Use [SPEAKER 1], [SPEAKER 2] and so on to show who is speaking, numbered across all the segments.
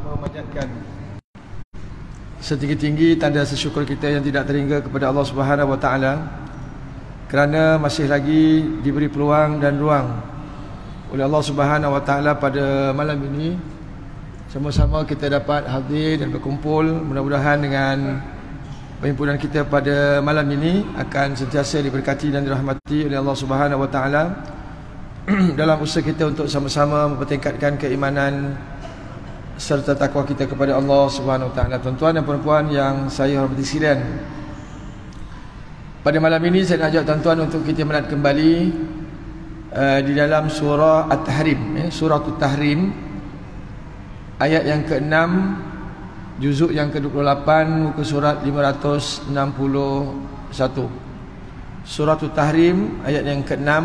[SPEAKER 1] memanjatkan setinggi-tinggi tanda syukur kita yang tidak terhingga kepada Allah Subhanahu wa taala kerana masih lagi diberi peluang dan ruang oleh Allah Subhanahu wa taala pada malam ini sama-sama kita dapat hadir dan berkumpul. Mudah-mudahan dengan perhimpunan kita pada malam ini akan sentiasa diberkati dan dirahmati oleh Allah Subhanahu wa taala dalam usaha kita untuk sama-sama mempertingkatkan keimanan serta takwa kita kepada Allah Subhanahu wa taala. Tuan-tuan dan puan-puan yang saya hormati sekalian, pada malam ini saya nak ajak tuan-tuan untuk kita melihat kembali di dalam surah At-Tahrim, surah At-Tahrim ayat yang ke-6, juzuk yang ke-28, muka surat 561. Surah At-Tahrim ayat yang ke-6,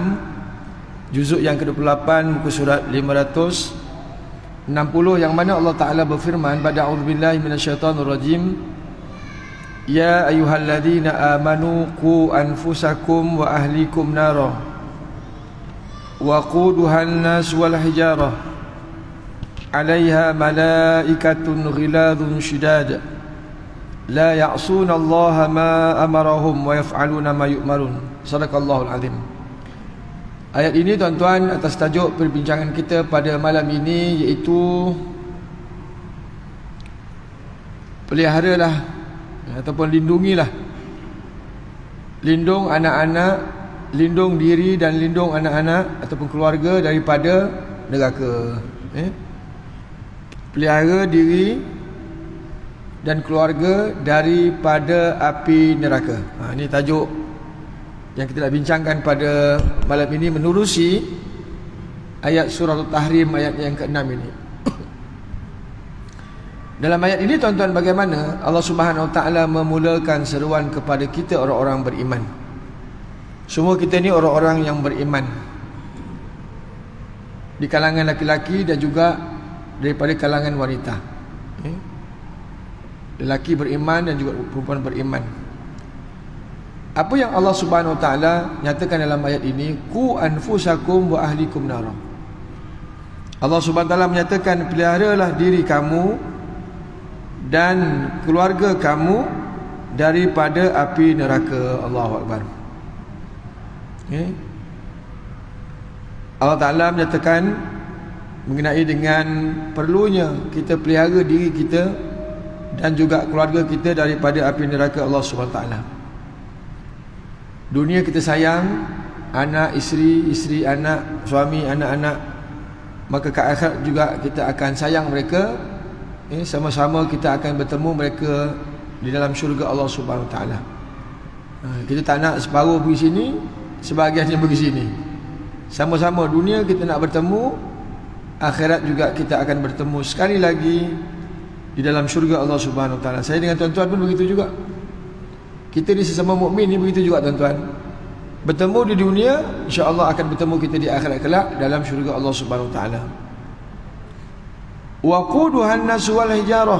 [SPEAKER 1] juzuk yang ke-28, muka surat 560, yang mana Allah Ta'ala berfirman pada a'udzubillahi minasyaitanir rajim, ya ayyuhalladzina amanu qu anfusakum wa ahlikum nara waquduhan nas wal hijarah 'alaiha malaikatun ghiladun shidad la ya'suna Allah ma amarahum wa yaf'aluna ma yu'marun. Sadaqallahul azim. Ayat ini tuan-tuan atas tajuk perbincangan kita pada malam ini, iaitu peliharalah ataupun lindungilah, lindung anak-anak, lindung diri dan lindung anak-anak ataupun keluarga daripada neraka. Pelihara diri dan keluarga daripada api neraka. Ini tajuk yang kita nak bincangkan pada malam ini menerusi ayat surah At-Tahrim ayat yang ke-6 ini. Dalam ayat ini tuan-tuan, bagaimana Allah Subhanahu wa taala memulakan seruan kepada kita orang-orang beriman. Semua kita ni orang-orang yang beriman, di kalangan laki-laki dan juga daripada kalangan wanita. Lelaki beriman dan juga perempuan beriman. Apa yang Allah Subhanahu wa taala nyatakan dalam ayat ini, qu anfusakum wa ahlikum nara. Allah Subhanahu wa taala menyatakan, peliharalah diri kamu dan keluarga kamu daripada api neraka. Allahu akbar. Allah Ta'ala menyatakan mengenai dengan perlunya kita pelihara diri kita dan juga keluarga kita daripada api neraka Allah Subhanahu wa taala. Dunia kita sayang, anak, isteri, anak, suami, anak-anak, maka ke akhirat juga kita akan sayang mereka. Sama-sama kita akan bertemu mereka di dalam syurga Allah Subhanahu wa taala. Kita tak nak separuh pergi sini, sebahagiannya pergi sini. Sama-sama dunia kita nak bertemu, akhirat juga kita akan bertemu sekali lagi di dalam syurga Allah Subhanahu wa taala. Saya dengan tuan-tuan pun begitu juga. Kita ni sesama mukmin ni begitu juga tuan-tuan. Bertemu di dunia, insya-Allah akan bertemu kita di akhirat kelak dalam syurga Allah Subhanahu wa taala. Waquduhan nas wal hijarah.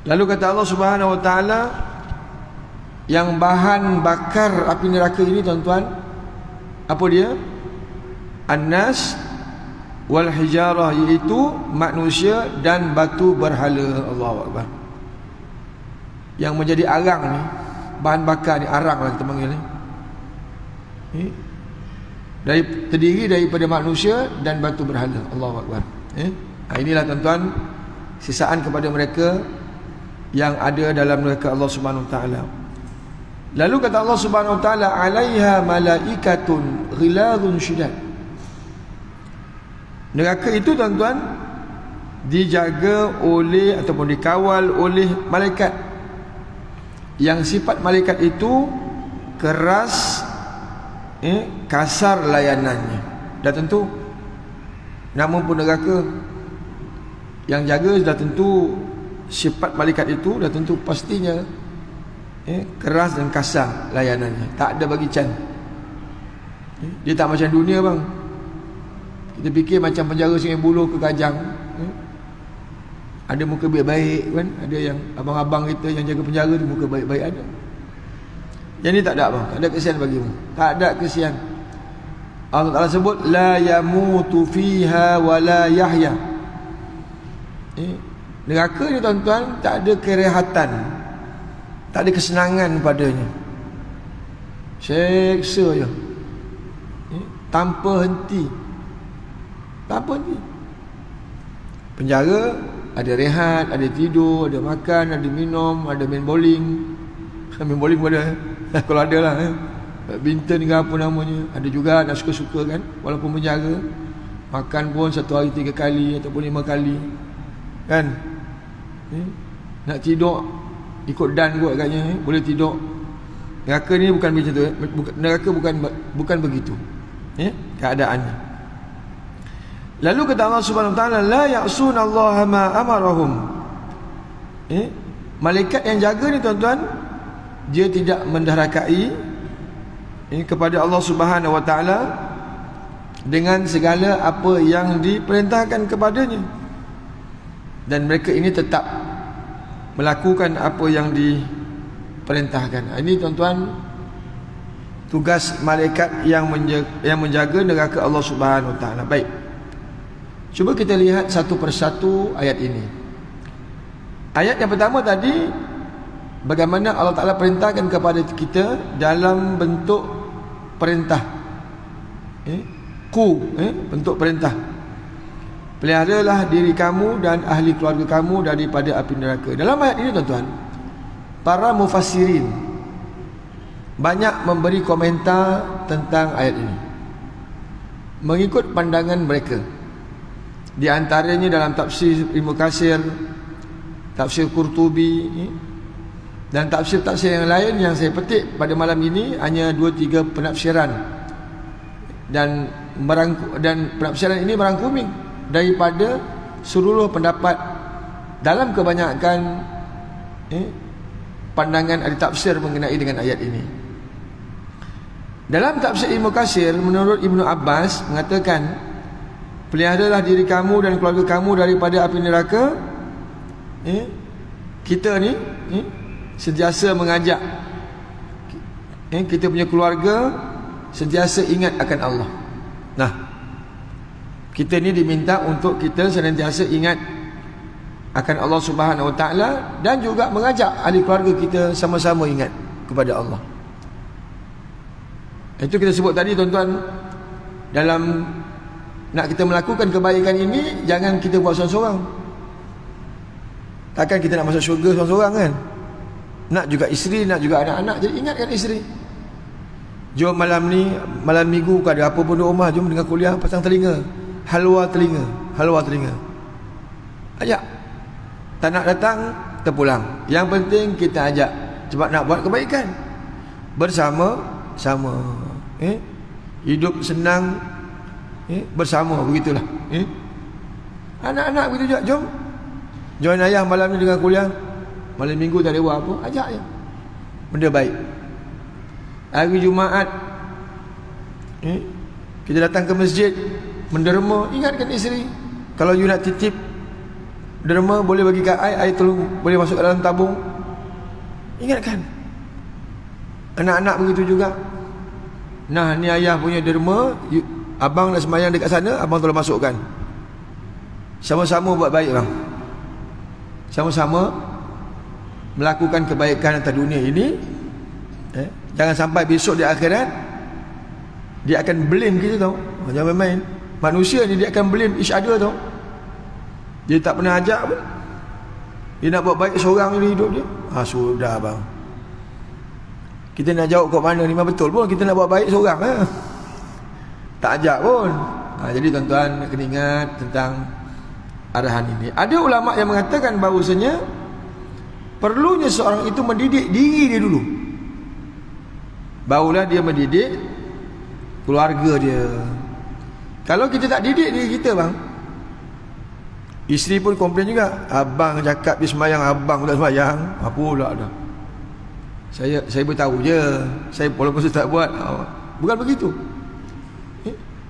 [SPEAKER 1] Lalu kata Allah Subhanahu wa taala, yang bahan bakar api neraka ini tuan-tuan, apa dia? An-nas wal hijarah, iaitu manusia dan batu berhala. Allahu akbar. Yang menjadi arang ni, bahan bakar ni, arang lah kita panggil ni, terdiri daripada manusia dan batu berhala. Allahu akbar. Inilah tuan-tuan sisaan kepada mereka yang ada dalam neraka Allah Subhanahu wa taala. Lalu kata Allah Subhanahu wa taala, 'alaiha malaikatun ghiladun shidad. Neraka itu tuan-tuan dijaga oleh ataupun dikawal oleh malaikat, yang sifat malaikat itu keras, kasar layanannya. Dah tentu nama pun neraka, yang jaga dah tentu sifat malaikat itu, dah tentu pastinya keras dan kasar layanannya, tak ada bagi can. Dia tak macam dunia bang. Kita fikir macam penjara Sungai Buloh ke Kajang, ada muka baik-baik kan, ada yang abang-abang kita yang jaga penjara tu muka baik-baik ada. Yang ni tak ada bang, tak ada kesian bagimu, tak ada kesian. Allah Ta'ala sebut la yamutu fiha wa la yahya. Neraka ni tuan-tuan tak ada kerehatan, tak ada kesenangan padanya. Seksa je, tanpa henti. Tanpa henti. Penjara ada rehat, ada tidur, ada makan, ada minum, ada main bowling. Main bowling pun ada kalau ada lah, badminton ke apa namanya. Ada juga nak suka-suka kan, walaupun penjara. Makan pun 1 hari 3 kali ataupun 5 kali kan. Nak tidur ikut dan kot agaknya, boleh tidur. Neraka ni bukan macam tu. Neraka bukan begitu keadaannya. Lalu kata Allah Subhanahu Wa Taala, la ya'sunallaha ma amarahum. Malaikat yang jaga ni tuan-tuan, dia tidak menderhakai kepada Allah Subhanahu Wa Taala dengan segala apa yang diperintahkan kepadanya. Dan mereka ini tetap melakukan apa yang diperintahkan. Ini tuan-tuan tugas malaikat yang menjaga neraka Allah Subhanahu Wa Taala. Baik, cuba kita lihat satu persatu ayat ini. Ayat yang pertama tadi, bagaimana Allah Ta'ala perintahkan kepada kita dalam bentuk perintah, bentuk perintah. Peliharalah diri kamu dan ahli keluarga kamu daripada api neraka. Dalam ayat ini tuan-tuan, para mufassirin banyak memberi komentar tentang ayat ini mengikut pandangan mereka. Di antaranya dalam tafsir Ibnu Katsir, tafsir Qurtubi, dan tafsir-tafsir yang lain yang saya petik pada malam ini hanya 2-3 penafsiran. Dan penafsiran ini merangkumi daripada seluruh pendapat dalam kebanyakan pandangan ahli tafsir mengenai dengan ayat ini. Dalam tafsir Ibnu Katsir, menurut Ibnu Abbas mengatakan, peliharalah diri kamu dan keluarga kamu daripada api neraka. Kita ni sentiasa mengajak kita punya keluarga sentiasa ingat akan Allah. Nah, kita ni diminta untuk kita senantiasa ingat akan Allah Subhanahu Wa Taala, dan juga mengajak ahli keluarga kita sama-sama ingat kepada Allah. Itu kita sebut tadi tuan-tuan, dalam nak kita melakukan kebaikan ini, jangan kita buat seorang-seorang. Takkan kita nak masuk syurga seorang-seorang kan? Nak juga isteri, nak juga anak-anak. Jadi ingatkan isteri. Jom malam ni, malam minggu ada apa pun di rumah, jom dengar kuliah, pasang telinga, halwa telinga, halwa telinga. Ajak. Tak nak datang, terpulang. Yang penting kita ajak, sebab nak buat kebaikan bersama-sama. Hidup senang bersama, begitulah. Anak-anak begitu juga. Jom join ayah malam ni dengan kuliah. Malam minggu tak ada buat apa, ajak je. Benda baik. Hari Jumaat kita datang ke masjid menderma, ingatkan isteri. Kalau you nak titip derma, boleh bagi kat air tolong boleh masuk ke dalam tabung. Ingatkan. Anak-anak begitu juga. Nah, ni ayah punya derma, abang nak sembahyang dekat sana, abang tolong masukkan. Sama-sama buat baik bang. Sama-sama melakukan kebaikan atas dunia ini. Jangan sampai besok di akhirat dia akan blame kita tau. Jangan main-main. Manusia ni dia akan blame each other tau. Dia tak pernah ajak pun. Dia nak buat baik seorang ni hidup dia. Sudah bang. Kita nak jawab kat mana ni? Memang betul pun kita nak buat baik seorang tak ajak pun. Jadi tuan-tuan kena ingat tentang arahan ini. Ada ulama yang mengatakan bahawasanya perlunya seorang itu mendidik diri dia dulu, barulah dia mendidik keluarga dia. Kalau kita tak didik diri kita bang, isteri pun komplain juga. Abang cakap dia sembahyang, abang tak sembahyang. Apa pula dah. Saya beritahu je. Saya walaupun saya tak buat. Bukan begitu.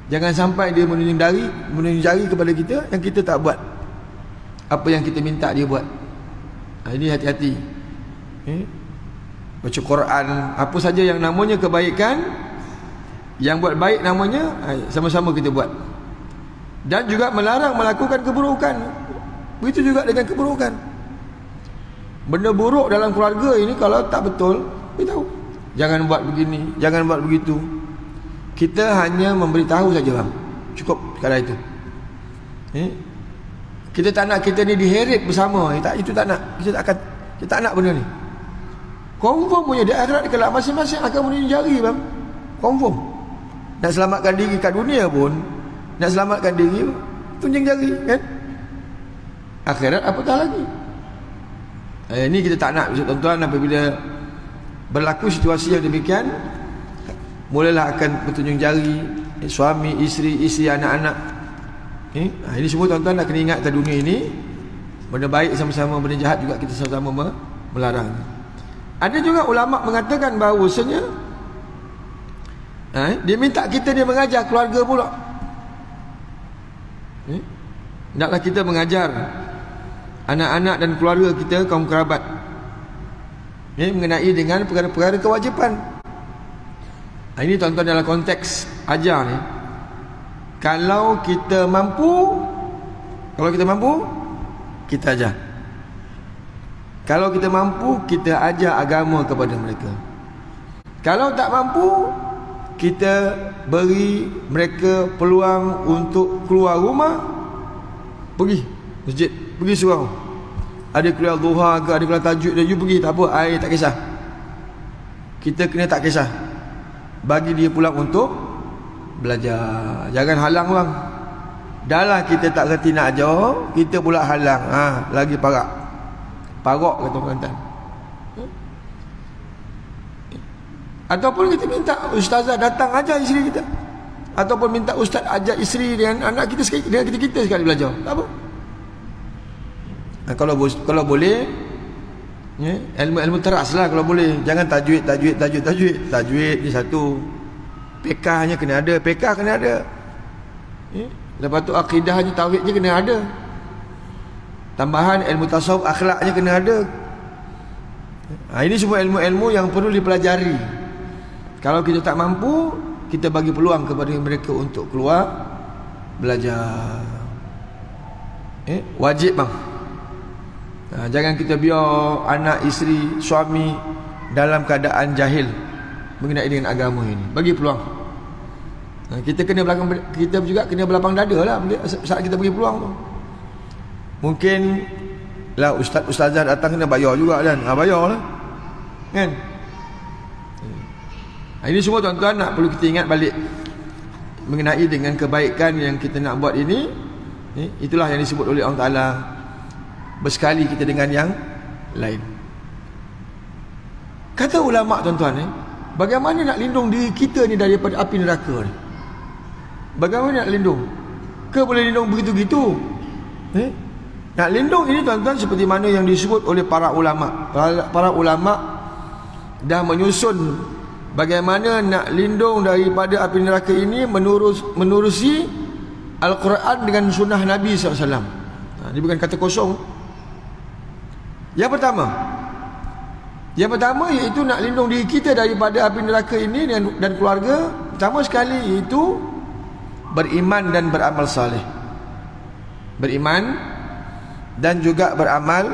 [SPEAKER 1] Jangan sampai dia menunjuk jari kepada kita yang kita tak buat apa yang kita minta dia buat. Ini hati-hati. Baca Quran, apa saja yang namanya kebaikan, yang buat baik namanya, sama-sama kita buat. Dan juga melarang melakukan keburukan. Begitu juga dengan keburukan. Benda buruk dalam keluarga ini kalau tak betul, beritahu. Jangan buat begini, jangan buat begitu. Kita hanya memberitahu saja bang. Cukup sekadar itu. Kita tak nak kita ni diheret bersama. Itu tak nak. Kita tak nak benda ni. Confirm punya di akhirat kelak masing-masing akan menunjuk jari bang. Confirm. Nak selamatkan diri kat dunia pun, nak selamatkan diri tunjuk jari kan. Akhirat apatah lagi. Ini kita tak nak tuan-tuan. Apabila berlaku situasi yang demikian, mulalah akan bertunjuk jari suami, isteri, anak-anak. Ini semua tuan-tuan nak kena ingat dalam dunia ini. Benda baik sama-sama, benda jahat juga kita sama-sama melarang. Ada juga ulama mengatakan bahawasanya dia minta kita dia mengajar keluarga pula. Hendaklah kita mengajar anak-anak dan keluarga kita, kaum kerabat, mengenai dengan perkara-perkara kewajipan. Ini tuan-tuan dalam konteks ajar ni. Kalau kita mampu, kita ajar. Kalau kita mampu, kita ajar agama kepada mereka. Kalau tak mampu, kita beri mereka peluang untuk keluar rumah, pergi masjid, pergi surau. Ada keluar duha ke, ada keluar tahajud, you pergi, tak apa, I tak kisah. Kita kena tak kisah. Bagi dia pulang untuk belajar. Jangan halang bang. Dah lah kita tak reti nak ajar, kita pula halang. Lagi parah. Parok kata orang Kelantan. Ataupun kita minta ustazah datang ajar isteri kita. Ataupun minta ustaz ajar isteri dengan anak kita sekali, dengan kita sekali belajar. Tak apa. Kalau boleh, ilmu-ilmu teras lah kalau boleh. Jangan tajwid. Tajwid ni satu. Fiqahnya kena ada. Fiqah kena ada. Lepas tu akidahnya, tauhidnya kena ada. Tambahan ilmu tasawuf, akhlaknya kena ada. Ini semua ilmu-ilmu yang perlu dipelajari. Kalau kita tak mampu, kita bagi peluang kepada mereka untuk keluar belajar. Wajib bang. Jangan kita biar anak, isteri, suami dalam keadaan jahil mengenai dengan agama ini. Bagi peluang. Kita juga kena belapang dada lah saat kita bagi peluang tu. Mungkin lah ustazah datang kena bayar juga kan. Bayar lah kan. Ini semua tuan-tuan nak perlu kita ingat balik mengenai dengan kebaikan yang kita nak buat ini. Itulah yang disebut oleh Allah Ta'ala, bersekali kita dengan yang lain. Kata ulama tuan-tuan, bagaimana nak lindung diri kita ni daripada api neraka ni? Bagaimana nak lindung? Ke boleh lindung begitu-gitu? Nak lindung ini tuan-tuan seperti mana yang disebut oleh para ulama. Para ulama dah menyusun bagaimana nak lindung daripada api neraka ini menerusi Al-Quran dengan sunnah Nabi SAW. Ini bukan kata kosong. Yang pertama iaitu nak lindung diri kita daripada api neraka ini dan keluarga. Pertama sekali iaitu beriman dan beramal saleh. Beriman dan juga beramal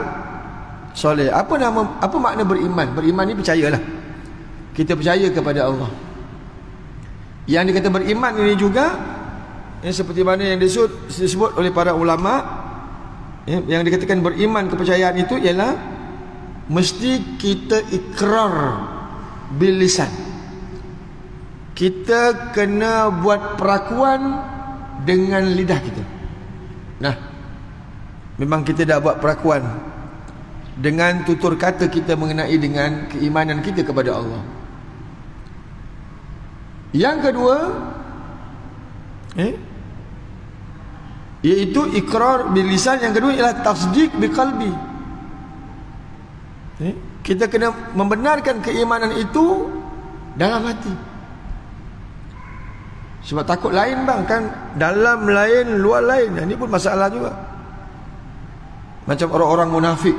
[SPEAKER 1] soleh. Apa makna beriman? Beriman ni percayalah. Kita percaya kepada Allah. Yang dikata beriman ini juga seperti mana yang disebut oleh para ulama, yang dikatakan beriman, kepercayaan itu ialah mesti kita ikrar bil lisan. Kita kena buat perakuan dengan lidah kita. Memang kita dah buat perakuan dengan tutur kata kita mengenai dengan keimanan kita kepada Allah. Yang kedua, iaitu ikrar bil lisan. Yang kedua ialah tasdiq bi qalbi. Kita kena membenarkan keimanan itu dalam hati. Sebab takut lain bang, kan dalam lain luar lain. Ini pun masalah juga. Macam orang-orang munafik.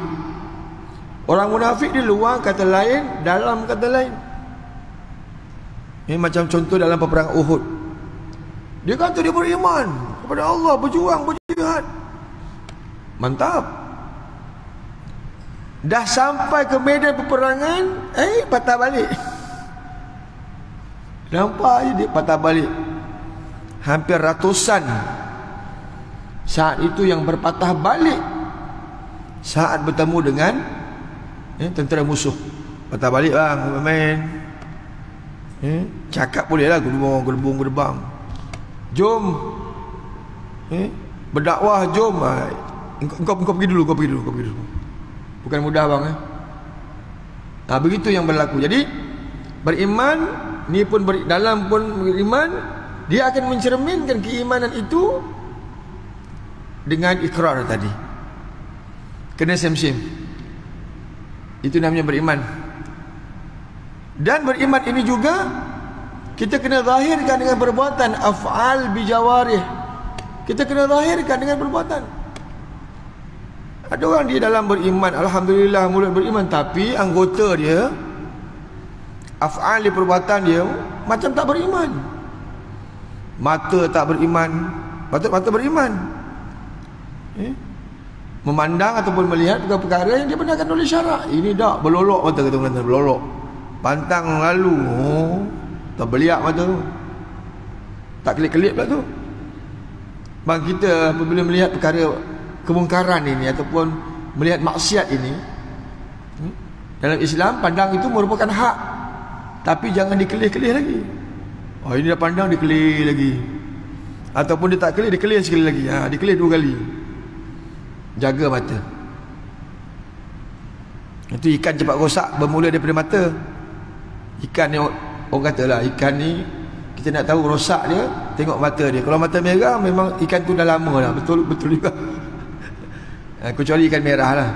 [SPEAKER 1] Orang munafik di luar kata lain, dalam kata lain. Ini macam contoh dalam peperangan Uhud. Dia kata dia beriman kepada Allah, berjuang, berjihad. Mantap. Dah sampai ke medan peperangan, patah balik. Nampak je dia patah balik. Hampir ratusan saat itu yang berpatah balik saat bertemu dengan tentera musuh. Patah balik bang, main. Cakap boleh lah, gerbang. Jom berdakwah, jom. Engkau pergi dulu. Bukan mudah bang. Begitu yang berlaku. Jadi beriman ni pun dalam pun beriman, dia akan mencerminkan keimanan itu dengan ikrar tadi. Kena same-same. Itu namanya beriman. Dan beriman ini juga kita kena zahirkan dengan perbuatan, af'al bijawarih. Kita kena zahirkan dengan perbuatan. Ada orang dia dalam beriman, alhamdulillah mulut beriman, tapi anggota dia, af'al di perbuatan dia macam tak beriman. Mata tak beriman, mata beriman. Memandang ataupun melihat perkara yang dibenarkan oleh syarak. Ini dak berlolok mata, kata orang berlolok. Pantang lalu, tak beliak mata tu, tak kelip-kelip pula tu. Bang, kita apabila melihat perkara kemungkaran ini ataupun melihat maksiat ini, dalam Islam pandang itu merupakan hak, tapi jangan dikelih-kelih lagi. Ini dah pandang, dikelih lagi. Ataupun dia tak kelih, dikelih sekali lagi. Dikelih 2 kali. Jaga mata. Itu ikan cepat rosak bermula daripada mata. Ikan ni orang katalah, ikan ni kita nak tahu rosak dia, tengok mata dia. Kalau mata merah, memang ikan tu dah lama dah. Betul juga. Kecuali ikan merah lah.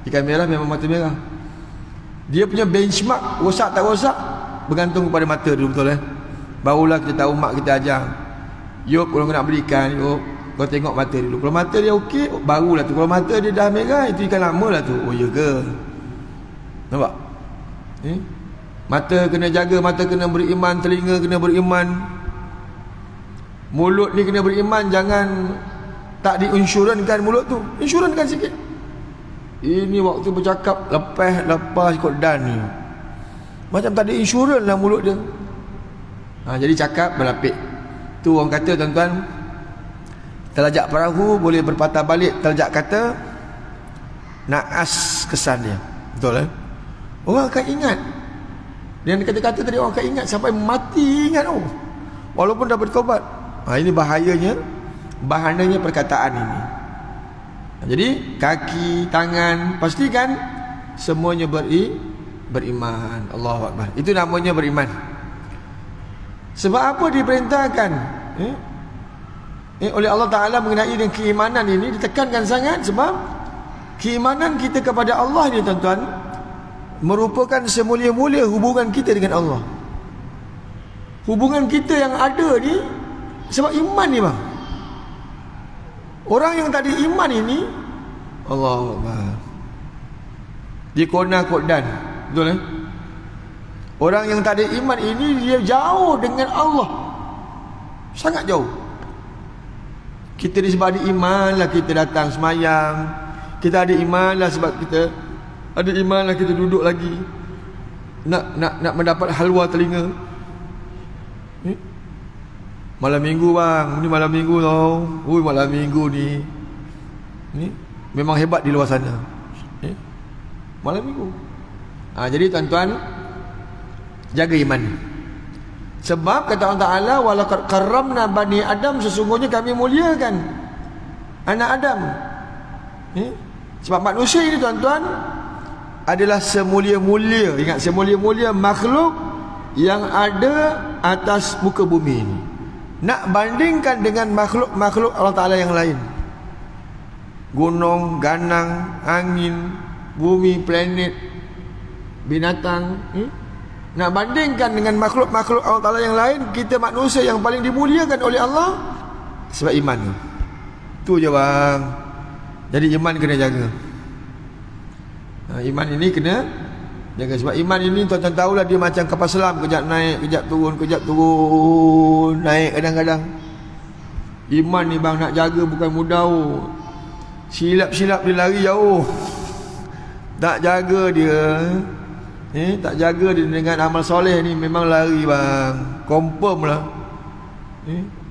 [SPEAKER 1] Ikan merah memang mata merah. Dia punya benchmark rosak tak rosak bergantung kepada mata dulu, betul Barulah kita tahu, mak kita ajar, Yop, kalau nak beli ikan, Yop, kau tengok mata dulu. Kalau mata dia okey, barulah tu. Kalau mata dia dah merah, itu ikan lama lah tu. Oh ya ke? Nampak? Mata kena jaga, mata kena beriman, telinga kena beriman, mulut ni kena beriman. Jangan tak diinsurankan mulut tu. Insurankan sikit. Ini waktu bercakap lepas ikut dan ni, macam tak ada insurans lah mulut dia. Jadi cakap berlapik. Tu orang kata, tuan-tuan, terlajak perahu boleh berpatah balik. Terlajak kata naas kesan dia. Betul Orang akan ingat. Dan kata-kata tadi orang akan ingat sampai mati, ingat walaupun dah bertobat. Ini bahananya perkataan ini. Jadi kaki, tangan, pastikan semuanya beriman. Allahu Akbar. Itu namanya beriman. Sebab apa diperintahkan oleh Allah Ta'ala mengenai dengan keimanan ini, ditekankan sangat. Sebab keimanan kita kepada Allah ni, tuan-tuan, merupakan semulia-mulia hubungan kita dengan Allah. Hubungan kita yang ada ni sebab iman ni bang. Orang yang tak ada iman ini, Allah Akbar, dia kona kodan. Betul Orang yang tak ada iman ini, dia jauh dengan Allah, sangat jauh. Kita disebab ada iman lah kita datang semayang. Kita ada iman lah sebab kita ada iman lah kita duduk lagi nak mendapat halwa telinga. Malam minggu bang, ni malam minggu tau. Malam minggu ni memang hebat di luar sana. Malam minggu. Jadi tuan-tuan, jaga iman. Sebab kata Allah Ta'ala, walaqad karramna bani Adam, sesungguhnya kami muliakan anak Adam. Sebab manusia ini, tuan-tuan, adalah semulia-mulia, ingat, semulia-mulia makhluk yang ada atas muka bumi ini. Nak bandingkan dengan makhluk-makhluk Allah Ta'ala yang lain, gunung, ganang, angin, bumi, planet, binatang, nak bandingkan dengan makhluk-makhluk Allah Ta'ala yang lain, kita manusia yang paling dimuliakan oleh Allah sebab iman tu je bang. Jadi iman kena jaga. Iman ini kena jaga. Sebab iman ini tuan-tuan tahulah, dia macam kapal selam, kejap naik, kejap turun, naik kadang-kadang. Iman ni bang nak jaga bukan mudah. Silap-silap dia lari jauh. Tak jaga dia. Tak jaga dia dengan amal soleh ni, memang lari bang. Confirm lah.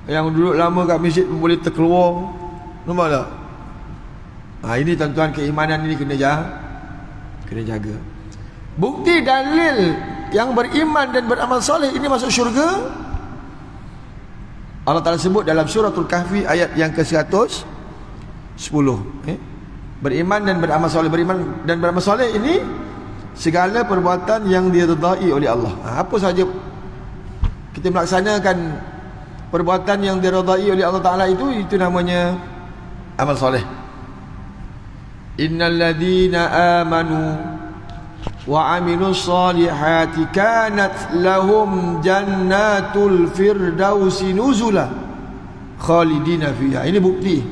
[SPEAKER 1] Yang duduk lama kat masjid pun boleh terkeluar. Nampak tak? Ini tuan-tuan, keimanan ini kena jaga. Bukti dalil yang beriman dan beramal soleh ini masuk syurga, Allah Ta'ala sebut dalam suratul Kahfi ayat yang ke-110. Beriman dan beramal soleh. Beriman dan beramal soleh ini segala perbuatan yang diridai oleh Allah. Apa sahaja kita melaksanakan perbuatan yang diridai oleh Allah Ta'ala, itu namanya amal soleh. Innal ladhina amanu wa amilus salihati kanat lahum jannatul firdausi nuzula khalidina fiha. Ini bukti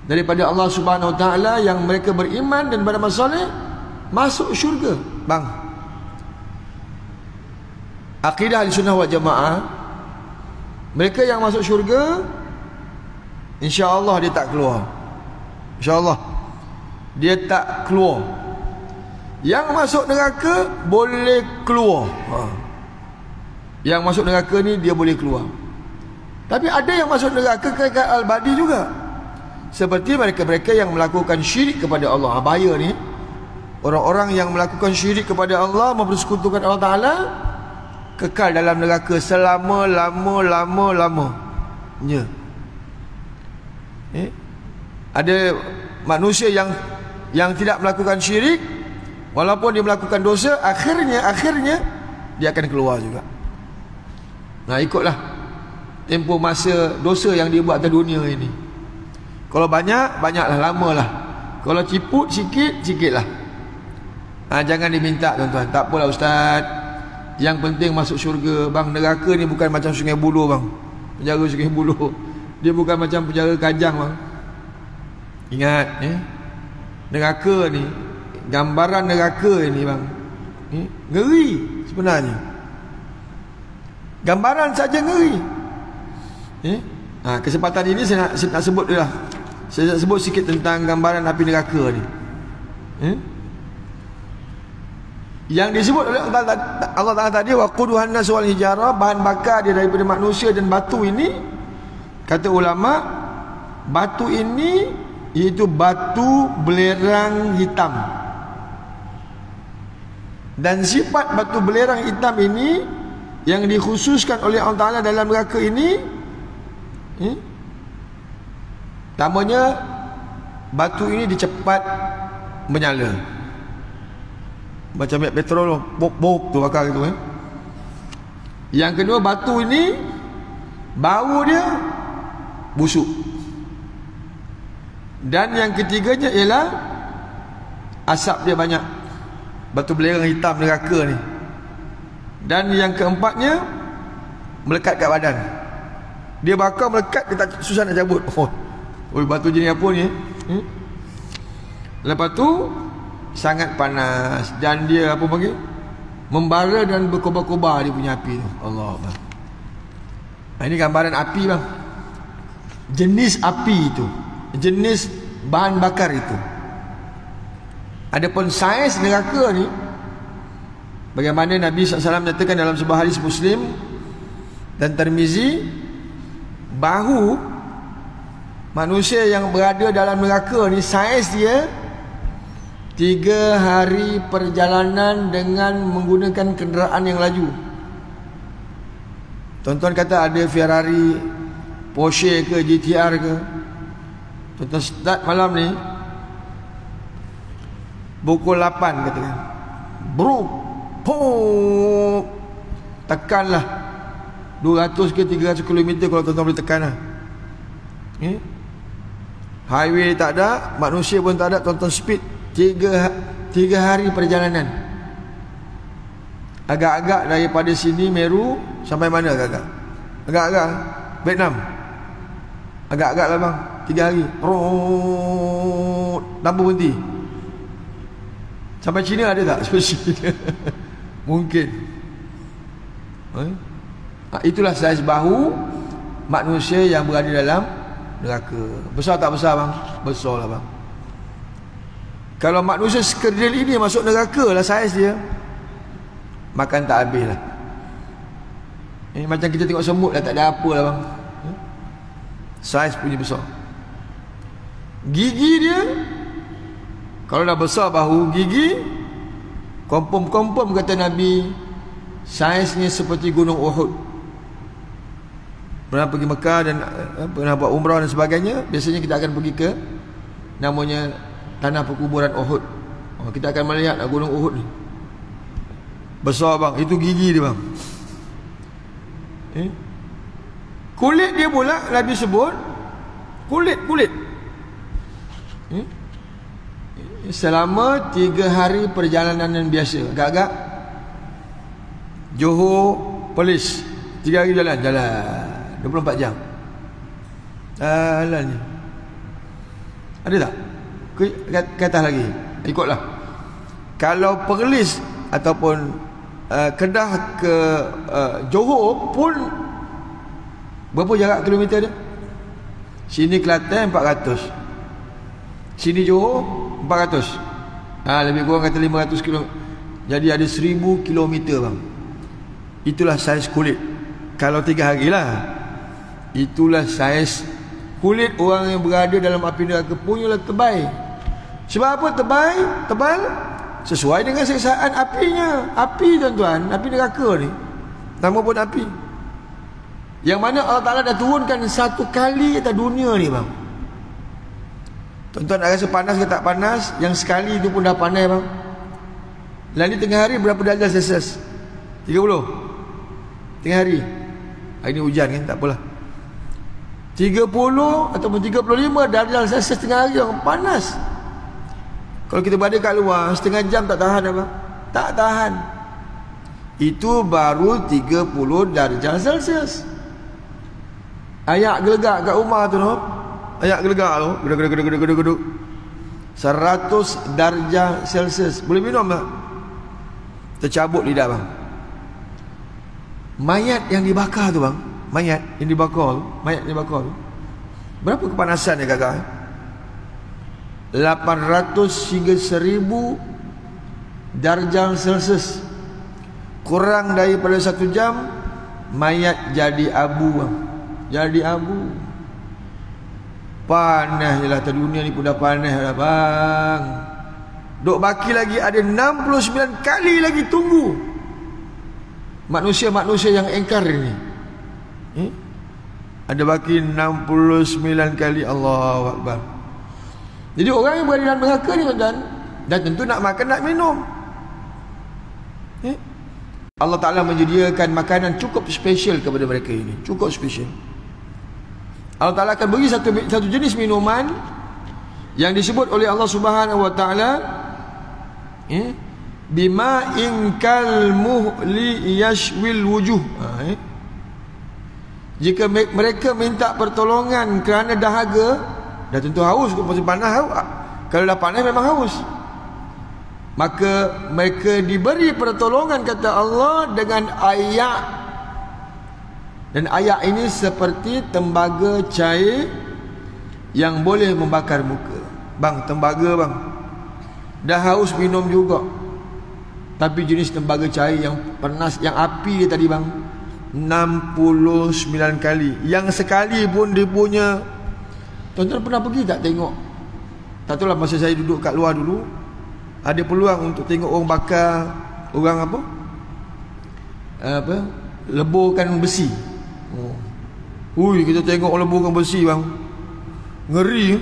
[SPEAKER 1] daripada Allah Subhanahu Wa Ta'ala yang mereka beriman dan beramal soleh masuk syurga bang. Akidah Ahlussunnah wal Jamaah, mereka yang masuk syurga insya-Allah dia tak keluar. Insya-Allah dia tak keluar. Yang masuk neraka boleh keluar. Yang masuk neraka ni dia boleh keluar. Tapi ada yang masuk neraka kekal al-badi juga. Seperti mereka-mereka yang melakukan syirik kepada Allah. Bahaya ni. Orang-orang yang melakukan syirik kepada Allah, mempersekutukan Allah Ta'ala, kekal dalam neraka selama-lama-lama-lamanya. Ada manusia yang tidak melakukan syirik, walaupun dia melakukan dosa, akhirnya dia akan keluar juga. Nah, ikutlah tempoh masa dosa yang dia buat atas dunia ini. Kalau banyaklah, lamalah. Kalau ciput sikitlah. Jangan diminta tuan-tuan. Tak apalah ustaz, yang penting masuk syurga. Bang, neraka ni bukan macam Sungai Buloh bang. Penjara Sungai Buloh, dia bukan macam penjara Kajang bang. Ingat neraka ni, gambaran neraka ini bang, ngeri sebenarnya. Gambaran saja ngeri. Kesempatan ini saya nak sebut dia lah. Saya nak sebut sikit tentang gambaran api neraka ni. Yang disebut oleh Allah Ta'ala tadi, waquduhan nas wal hijarah, bahan bakar dia daripada manusia dan batu ini. Kata ulama, batu ini iaitu batu belerang hitam. Dan sifat batu belerang hitam ini yang dikhususkan oleh Allah Ta'ala dalam neraka ini, namanya batu ini dicepat menyala. Macam minyak petrol bok tu bakar gitu. Yang kedua, batu ini bau dia busuk. Dan yang ketiganya ialah asap dia banyak. Batu belerang hitam neraka ni. Dan yang keempatnya, melekat kat badan. Dia bakar melekat, dia tak susah nak cabut. Batu jenis apa ni? Lepas tu sangat panas, dan dia apa panggil, membara dan berkobar-kobar dia punya api tu. Allah bang. Ini gambaran api bang. Jenis api itu, jenis bahan bakar itu. Adapun saiz neraka ni, bagaimana Nabi SAW nyatakan dalam sebuah hadis Muslim dan Tirmizi, bahu manusia yang berada dalam neraka ni, saiz dia 3 hari perjalanan dengan menggunakan kenderaan yang laju. Tuan-tuan kata ada Ferrari, Porsche ke, GTR ke, tuan-tuan start malam ni pukul 8 katakan, bro, tekanlah 200 ke 300 km kalau tuan-tuan boleh tekan lah. Highway tak ada, manusia pun tak ada, tuan-tuan speed 3 hari perjalanan. Agak-agak daripada sini Meru sampai mana agak-agak? Agak-agak Vietnam. Agak-agak lah bang, 3 hari. Tanpa berhenti. Sampai China ada tak? Spesial. Mungkin. Itulah saiz bahu manusia yang berada dalam neraka. Besar tak besar bang? Besar lah bang. Kalau manusia sekerdil ini masuk neraka lah saiz dia, makan tak habis lah. Ini macam kita tengok semut lah, tak ada apa lah bang. Saiz punya besar. Gigi dia, kalau dah besar bahu gigi, confirm kata Nabi, saiznya seperti gunung Uhud. Pernah pergi Mekah dan pernah buat umrah dan sebagainya, biasanya kita akan pergi ke namanya tanah perkuburan Uhud. Kita akan melihat gunung Uhud ni besar bang, itu gigi dia bang. Kulit dia pula Nabi sebut kulit selama 3 hari perjalanan yang biasa, agak-agak Johor Perlis 3 hari jalan 24 jam jalan ni. Ada tak ke atas lagi? Ikutlah. Kalau Perlis ataupun Kedah ke Johor pun berapa jarak kilometer dia? Sini Kelantan 400, sini Johor 400, lebih kurang kata 500 km. Jadi ada 1000 km bang. Itulah saiz kulit. Kalau 3 hari lah, itulah saiz kulit orang yang berada dalam api neraka. Punyalah tebal. Sebab apa tebal? Sesuai dengan siksaan apinya. Api tuan-tuan, api neraka ni, nama pun api, yang mana Allah Ta'ala dah turunkan 1 kali atas dunia ni bang. Tuan-tuan nak rasa panas ke tak panas, yang sekali tu pun dah panas bang. Lalu tengah hari berapa darjah Celsius? 30 tengah hari. Hari ni hujan kan, tak apalah. 30 ataupun 35 darjah Celsius tengah hari yang panas. Kalau kita berada kat luar setengah jam tak tahan apa? Tak tahan. Itu baru 30 darjah Celsius. Ayak gelegak kat rumah tu no. Ayak gelegak tu, geduk. 100 darjah Celsius. Boleh minum tak? Tercabut lidah bang. Mayat yang dibakar tu bang, mayat yang dibakar tu, berapa kepanasan dia kakak? 800 hingga 1000 darjah Celsius. Kurang daripada 1 jam, mayat jadi abu bang. Jadi abu. Panas je lah, dunia ni pun dah panas lah bang. Duk baki lagi ada 69 kali lagi tunggu manusia-manusia yang engkar ni. Ada baki 69 kali. Allahu Akbar. Jadi orang yang berada dalam neraka ni tuan-tuan, dan tentu nak makan nak minum. Allah Ta'ala menyediakan makanan cukup spesial kepada mereka ini. Cukup spesial. Allah Ta'ala akan beri satu jenis minuman yang disebut oleh Allah Subhanahu Wa Ta'ala bima'in kal muhli yashwil wujuh. Jika mereka minta pertolongan kerana dahaga, dah tentu haus, pasti panas. Kalau dah panas memang haus, maka mereka diberi pertolongan kata Allah dengan ayak. Dan ayak ini seperti tembaga cair yang boleh membakar muka. Bang, tembaga bang, dah haus minum juga, tapi jenis tembaga cair yang panas, yang api dia tadi bang, 69 kali. Yang sekali pun dia punya. Tuan-tuan pernah pergi tak tengok? Tak tahulah, masa saya duduk kat luar dulu, ada peluang untuk tengok orang bakar, orang leburkan besi. Kita tengok orang leburkan besi bang, ngeri.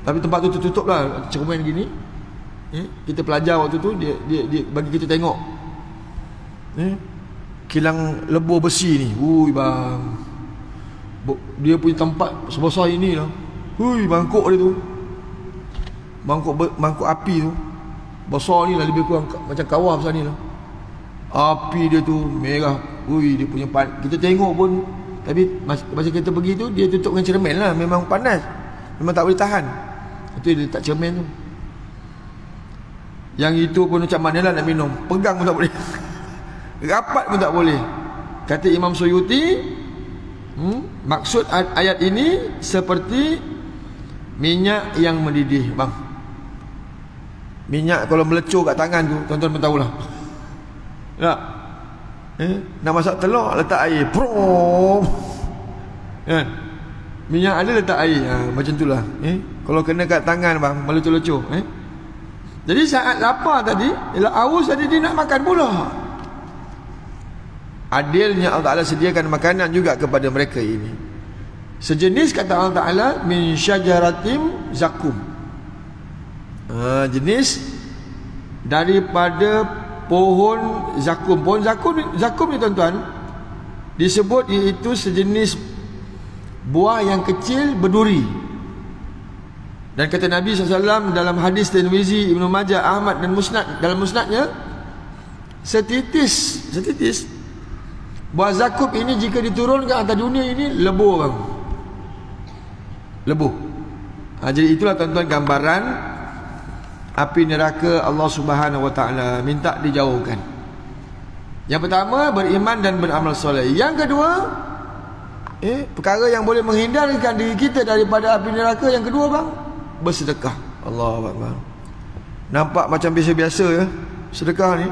[SPEAKER 1] Tapi tempat tu tertutup lah, cermin gini. Kita pelajar waktu tu, dia bagi kita tengok kilang lebur besi ni. Bang, dia punya tempat sebesar ini lah. Mangkuk dia tu, mangkuk api tu besar ni lah, lebih kurang macam kawah besar ni lah. Api dia tu merah. Dia punya kita tengok pun, tapi masa kita pergi tu dia tutup dengan cermin lah. Memang panas, memang tak boleh tahan. Itu dia letak cermin tu. Yang itu pun macam mana lah nak minum, pegang pun tak boleh. Rapat pun tak boleh. Kata Imam Suyuti, Maksud ayat ini seperti minyak yang mendidih, bang. Minyak kalau melecur kat tangan tu, tuan-tuan pun tahulah. Tak? Nak masak telur, letak air, prom. Kan? Minyak ada, letak air. Macam itulah. Kalau kena kat tangan, bang, melecur-lecur. Jadi saat lapar tadi, haus tadi, dia nak makan pula. Adilnya Allah Ta'ala sediakan makanan juga kepada mereka ini. Sejenis kata Allah Ta'ala, min syajaratim zakum. Jenis daripada pohon zakum. Pohon zakum ni tuan-tuan, disebut iaitu sejenis buah yang kecil berduri. Dan kata Nabi SAW dalam hadis Tirmizi, Ibnu Majah, Ahmad dan Musnad, dalam musnadnya, setitis buah zakum ini jika diturunkan atas dunia ini lebur, bang. Lebur. Jadi itulah tuan-tuan gambaran api neraka Allah Subhanahu Wa Taala minta dijauhkan. Yang pertama, beriman dan beramal soleh. Yang kedua, perkara yang boleh menghindarkan diri kita daripada api neraka. Yang kedua, bang, bersedekah. Allahu Akbar. Nampak macam biasa-biasa ya, sedekah ni.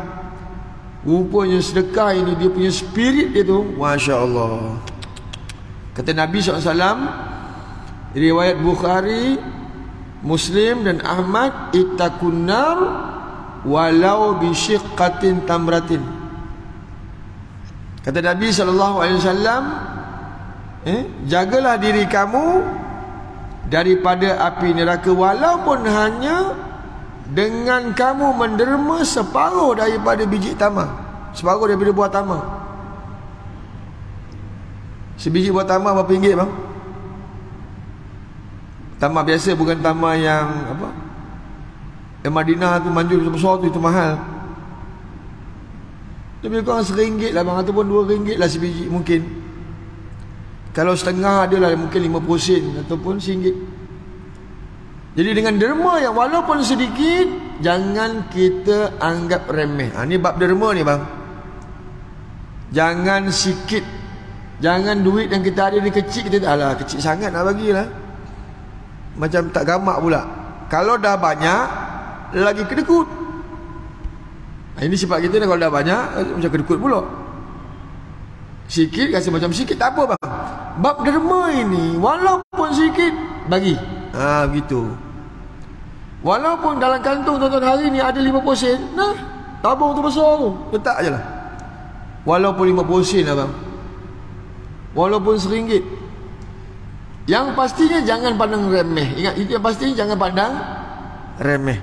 [SPEAKER 1] Rupanya sedekah ini dia punya spirit dia tu, Masya Allah. Kata Nabi SAW, riwayat Bukhari, Muslim dan Ahmad, ittaqun nar walau bisyiqqatin tamratin. Kata Nabi SAW, jagalah diri kamu daripada api neraka walaupun hanya dengan kamu menderma separuh daripada biji tamar, separuh daripada buah tamar. Sebiji buah tamar berapa ringgit, bang? Tamar biasa, bukan tamar yang apa, Madinah tu, manjur besar tu, itu mahal. Lebih kurang RM1 lah, bang, ataupun RM2 lah sebiji mungkin. Kalau setengah adalah mungkin 50 sen ataupun RM1. Jadi dengan derma yang walaupun sedikit, jangan kita anggap remeh. Ni bab derma ni, bang. Jangan sikit. Jangan duit yang kita ada ni kecil, kita alah kecil sangat nak bagilah. Macam tak gamak pula. Kalau dah banyak, lagi kedekut. Ini sifat kita dah, kalau dah banyak macam kedekut pula. Sikit rasa macam sikit, tak apa, bang. Bab derma ini walaupun sikit, bagi. Begitu. Walaupun dalam kantung tuan-tuan hari ni ada 50 sen, nah, tabung tu besar tu, letak je lah. Walaupun 50 sen lah, bang. Walaupun RM1. Yang pastinya jangan pandang remeh. Ingat, itu yang pastinya jangan pandang remeh.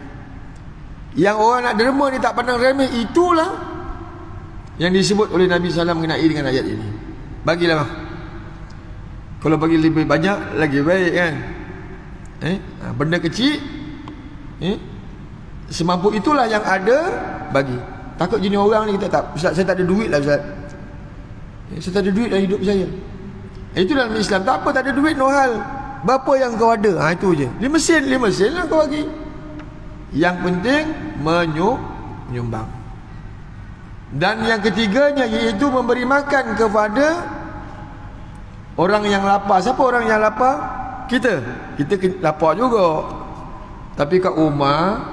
[SPEAKER 1] Yang orang nak derma ni tak pandang remeh, itulah yang disebut oleh Nabi SAW mengenai dengan ayat ini. Bagilah, bang. Kalau bagi lebih banyak lagi baik, kan? Benda kecil, semampu itulah yang ada, bagi. Takut jenis orang ni kita tak, Ustaz, saya tak ada duit lah, Ustaz. Saya tak ada duit dalam hidup saya. Itu dalam Islam tak apa, tak ada duit, no hal. Berapa yang kau ada, itu je. 5 sen lah kau bagi. Yang penting menyumbang. Dan yang ketiganya iaitu memberi makan kepada orang yang lapar. Siapa orang yang lapar? Kita lapar juga. Tapi kat rumah,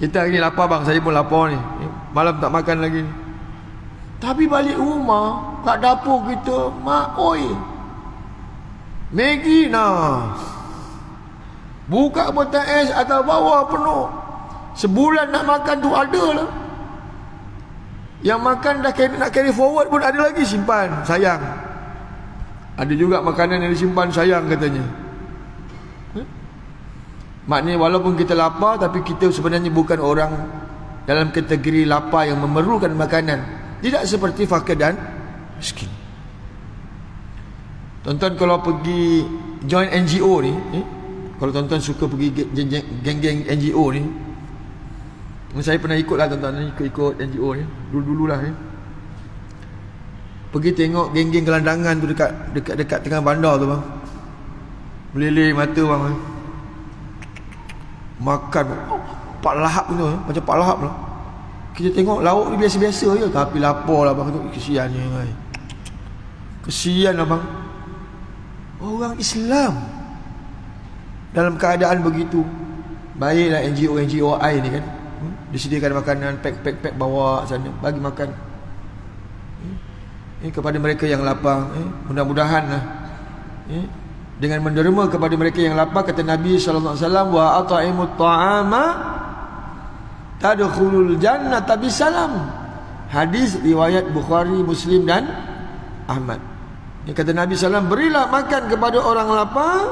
[SPEAKER 1] kita hari ni lapar, bang, saya pun lapar ni. Malam tak makan lagi. Tapi balik rumah, kat dapur kita, mak, oi, Maggi nah. Buka botol es atau bawah penuh. Sebulan nak makan tu ada lah. Yang makan dah nak carry forward pun ada lagi, simpan, sayang. Ada juga makanan yang disimpan, sayang katanya. Maknanya walaupun kita lapar, tapi kita sebenarnya bukan orang dalam kategori lapar yang memerlukan makanan. Tidak seperti fakir dan miskin. Tuan-tuan kalau pergi join NGO ni, kalau tuan-tuan suka pergi geng-geng NGO ni, saya pernah ikut lah, tuan-tuan, ikut NGO ni dulu-dulu lah. Pergi tengok geng-geng gelandangan tu dekat tengah bandar tu, bang. Meleleh mata, bang. Makan pak lahap tu, macam pak lahap lah. Kita tengok lauk ni biasa-biasa je, tapi lapar lah, bang, tu kesiannya. Kesian abang, orang Islam dalam keadaan begitu. Baiklah NGO-NGOI ni kan, disediakan makanan, pack bawa sana, bagi makan kepada mereka yang lapar. Mudah-mudahan dengan menderma kepada mereka yang lapar, kata Nabi sallallahu alaihi wasallam, wa at'imut ta'ama tadkhulul jannata bisalam. Hadis riwayat Bukhari, Muslim dan Ahmad. Kata Nabi sallallahu, berilah makan kepada orang lapar,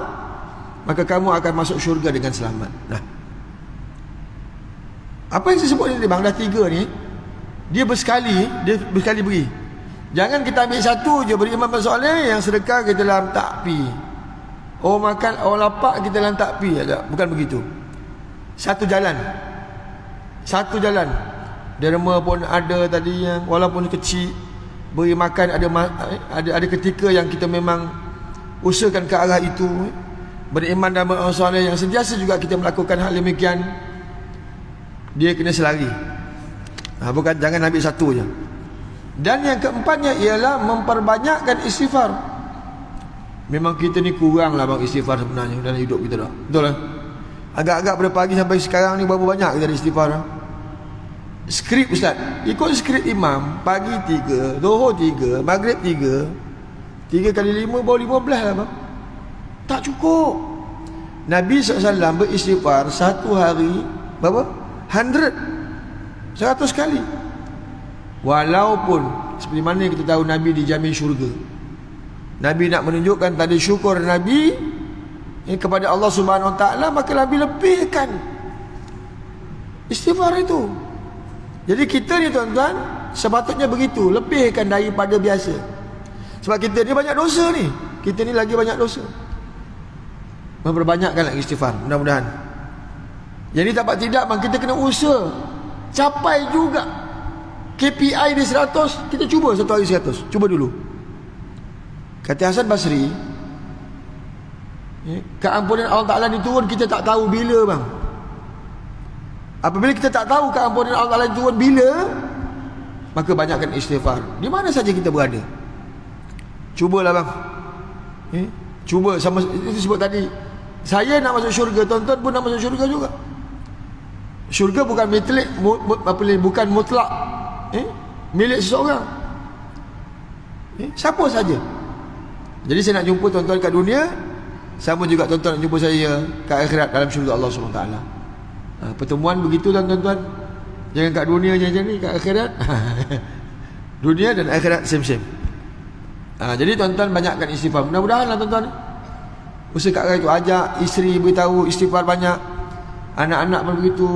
[SPEAKER 1] maka kamu akan masuk syurga dengan selamat. Nah, apa yang saya sebut ni bang, dah 3 ni, dia bersekali beri. Jangan kita ambil satu je, beriman bersoleh, yang sedekah kita dalam takpi. Orang makan, orang lapar kita dalam takpi. Bukan begitu. Satu jalan. Derma pun ada tadi, yang walaupun kecil, beri makan. Ada ketika yang kita memang usahakan ke arah itu. Beriman dan bersoleh, yang sentiasa juga kita melakukan hal demikian, dia kena selari. Bukan, jangan ambil satu je. Dan yang keempatnya ialah memperbanyakkan istighfar. Memang kita ni kurang lah bang istighfar sebenarnya dalam hidup kita dah. Betul lah. Agak-agak pada pagi sampai sekarang ni berapa banyak kita ada istighfar. Skrip ustaz, ikut skrip imam, pagi 3, zuhur 3, maghrib 3, 3 kali 5 baru 15 lah bang. Tak cukup. Nabi SAW beristighfar satu hari berapa? 100 kali. Walaupun seperti mana kita tahu Nabi dijamin syurga, Nabi nak menunjukkan tanda syukur Nabi kepada Allah Subhanahu Wa Taala, maka Nabi lebihkan istighfar itu. Jadi kita ni tuan-tuan sepatutnya begitu, lebihkan daripada biasa. Sebab kita ni banyak dosa ni. Kita ni lagi banyak dosa. Memperbanyakkan lagi istighfar, mudah-mudahan. Jadi tak tidak bang, kita kena usaha capai juga. KPI di 100, kita cuba satu hari 100. Cuba dulu. Kata Hasan Basri, keampunan Allah Ta'ala diturun, kita tak tahu bila bang. Apabila kita tak tahu keampunan Allah Ta'ala diturun bila, maka banyakkan istighfar di mana saja kita berada. Cubalah bang. Cuba sama itu sebut tadi, saya nak masuk syurga, tuan-tuan pun nak masuk syurga juga. Syurga bukan bukan mutlak milik seseorang. Siapa saja. Jadi saya nak jumpa tuan-tuan kat dunia, sama juga tuan-tuan nak jumpa saya kat akhirat dalam syurga Allah SWT. Pertemuan begitu tuan-tuan. Jangan kat dunia je macam ni, kat akhirat. Dunia dan akhirat same-same. Jadi tuan-tuan banyakkan istighfar. Mudah-mudahan lah tuan-tuan. Usaha kat itu, ajak isteri beritahu istighfar banyak. Anak-anak pun begitu.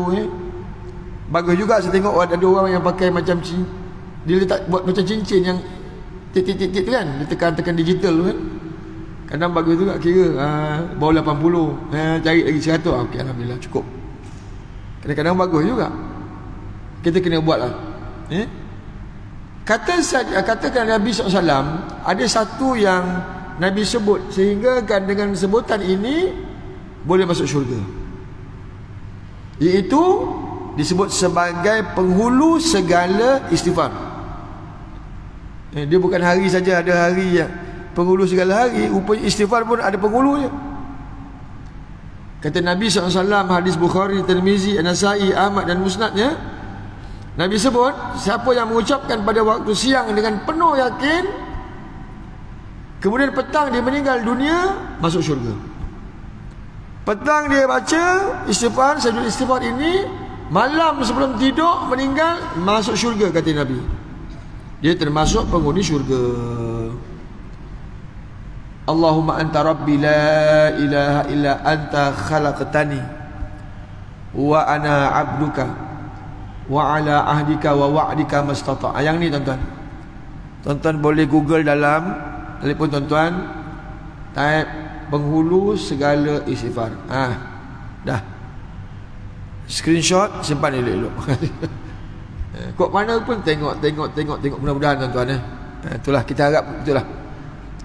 [SPEAKER 1] Bagus juga saya tengok ada orang yang pakai macam dia letak buat macam cincin yang titik-titik tu kan, dia tekan digital tu kan. Kadang bagus juga, kira bawah 80, cari lagi 100. Okey, alhamdulillah cukup. Kadang-kadang bagus juga. Kita kena buatlah. Katakan Nabi SAW ada satu yang Nabi sebut, sehingga kan dengan sebutan ini boleh masuk syurga, iaitu disebut sebagai penghulu segala istighfar. Dia bukan hari saja, ada hari yang penghulu segala hari. Rupanya istighfar pun ada penghulunya. Kata Nabi SAW, hadis Bukhari, Tirmizi, An-Nasai, Ahmad dan Musnadnya, Nabi sebut, siapa yang mengucapkan pada waktu siang dengan penuh yakin, kemudian petang dia meninggal dunia, masuk syurga. Petang dia baca istighfar, sajud istighfar ini, malam sebelum tidur meninggal, masuk syurga, kata Nabi. Dia termasuk penghuni syurga. Allahumma anta rabbi la ilaha illa anta khalaqtani wa ana abduka wa ala ahdika wa wa'dika mastata'. Yang ni tuan-tuan. Tuan-tuan boleh Google dalam telefon tuan-tuan, type penghulu segala istighfar. Dah. Screenshot, simpan elok-elok. Kok mana pun tengok mudah-mudahan tuan-tuan. Itulah kita harap, itulah.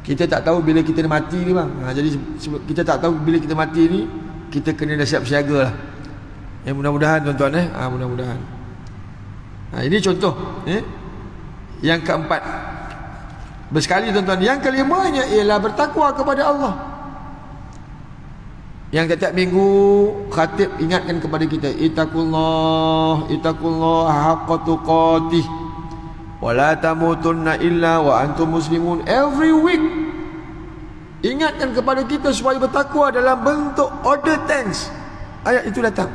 [SPEAKER 1] Kita tak tahu bila kita mati ni bang. Jadi kita tak tahu bila kita mati ni, kita kena dah siap siaga lah. Mudah-mudahan tuan-tuan mudah-mudahan. Ini contoh. Yang keempat. bersekali tuan-tuan. Yang kelimanya ialah bertakwa kepada Allah. Yang tiap-tiap minggu khatib ingatkan kepada kita, ittaqullah haqqa tuqatih wa la tamutunna illa wa antum muslimun. Every week ingatkan kepada kita supaya bertakwa dalam bentuk order thanks. Ayat itu datang.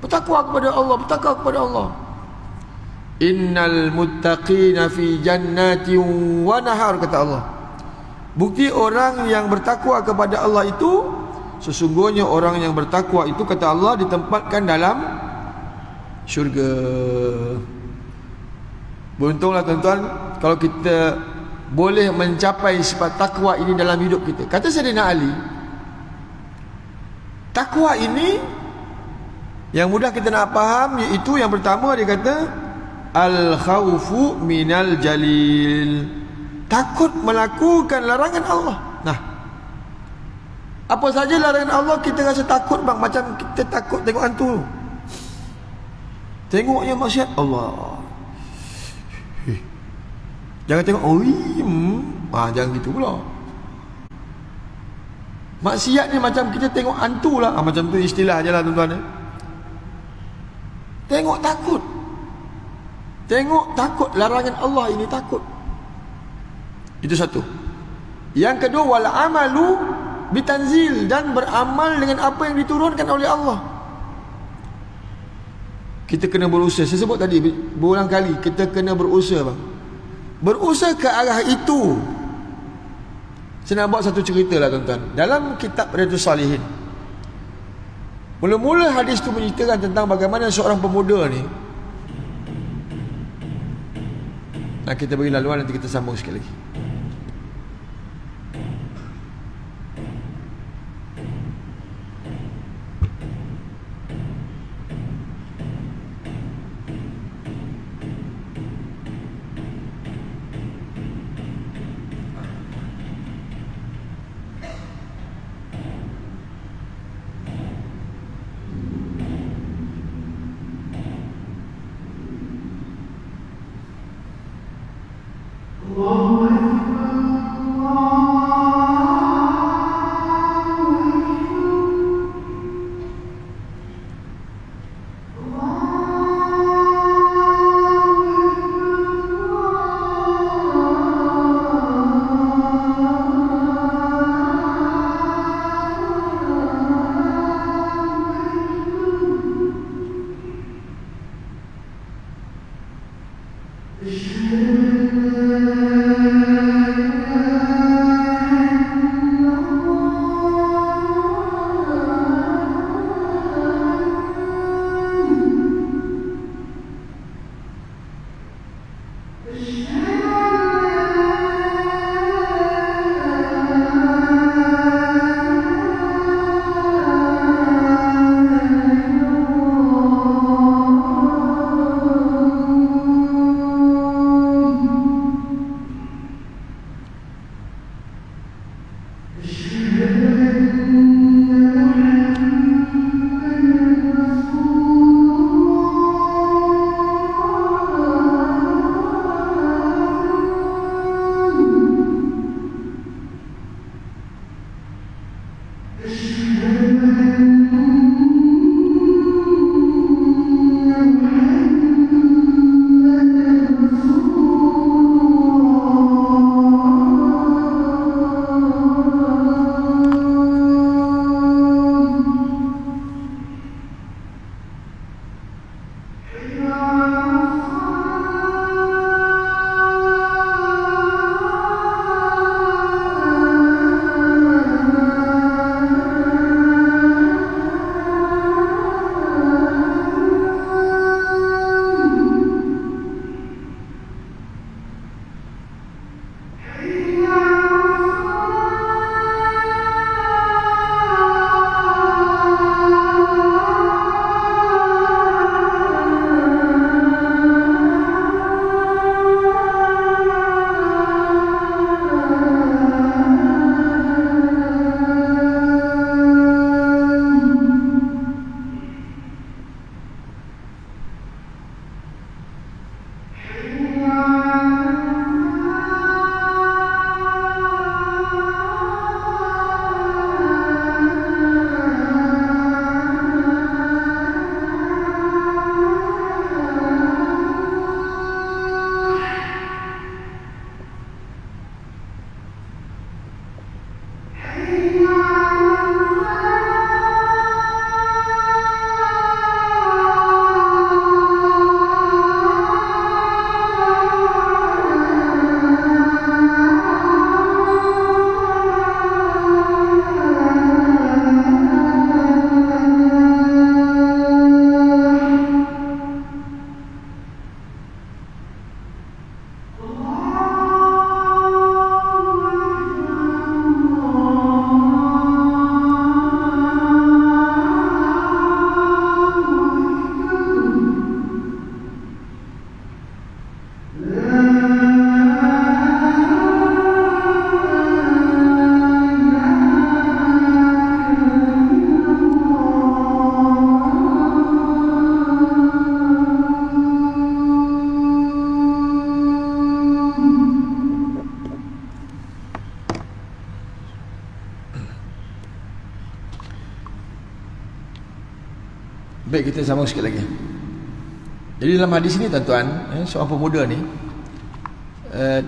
[SPEAKER 1] Bertakwa kepada Allah, bertakwa kepada Allah. Innal muttaqina fi jannatin wa nahar, kata Allah. Bukti orang yang bertakwa kepada Allah itu, sesungguhnya orang yang bertakwa itu, kata Allah, ditempatkan dalam syurga. Beruntunglah tuan-tuan kalau kita boleh mencapai sifat takwa ini dalam hidup kita. Kata Sayyidina Ali, takwa ini yang mudah kita nak faham, iaitu yang pertama dia kata al-khawfu minal jalil, takut melakukan larangan Allah. Nah, apa saja larangan Allah kita rasa takut bang, macam kita takut tengok hantu. Tengoknya maksiat Allah, jangan tengok jangan gitu pula. Maksiat ni macam kita tengok hantu lah, macam tu istilah je lah tuan-tuan. Tengok takut, tengok takut larangan Allah ini, takut. Itu satu. Yang kedua, wal amalu bitanzil, dan beramal dengan apa yang diturunkan oleh Allah. Kita kena berusaha. Saya sebut tadi berulang kali, kita kena berusaha bang. Berusaha ke arah itu. Saya nak buat satu cerita lah tuan-tuan. Dalam kitab Riyadhus Salihin, mula-mula hadis tu menceritakan tentang bagaimana seorang pemuda ni. Nah, kita beri laluan, nanti kita sambung sekali lagi.
[SPEAKER 2] Allah
[SPEAKER 1] Baik, kita sambung sikit lagi. Jadi dalam hadis ni tuan-tuan, seorang pemuda ni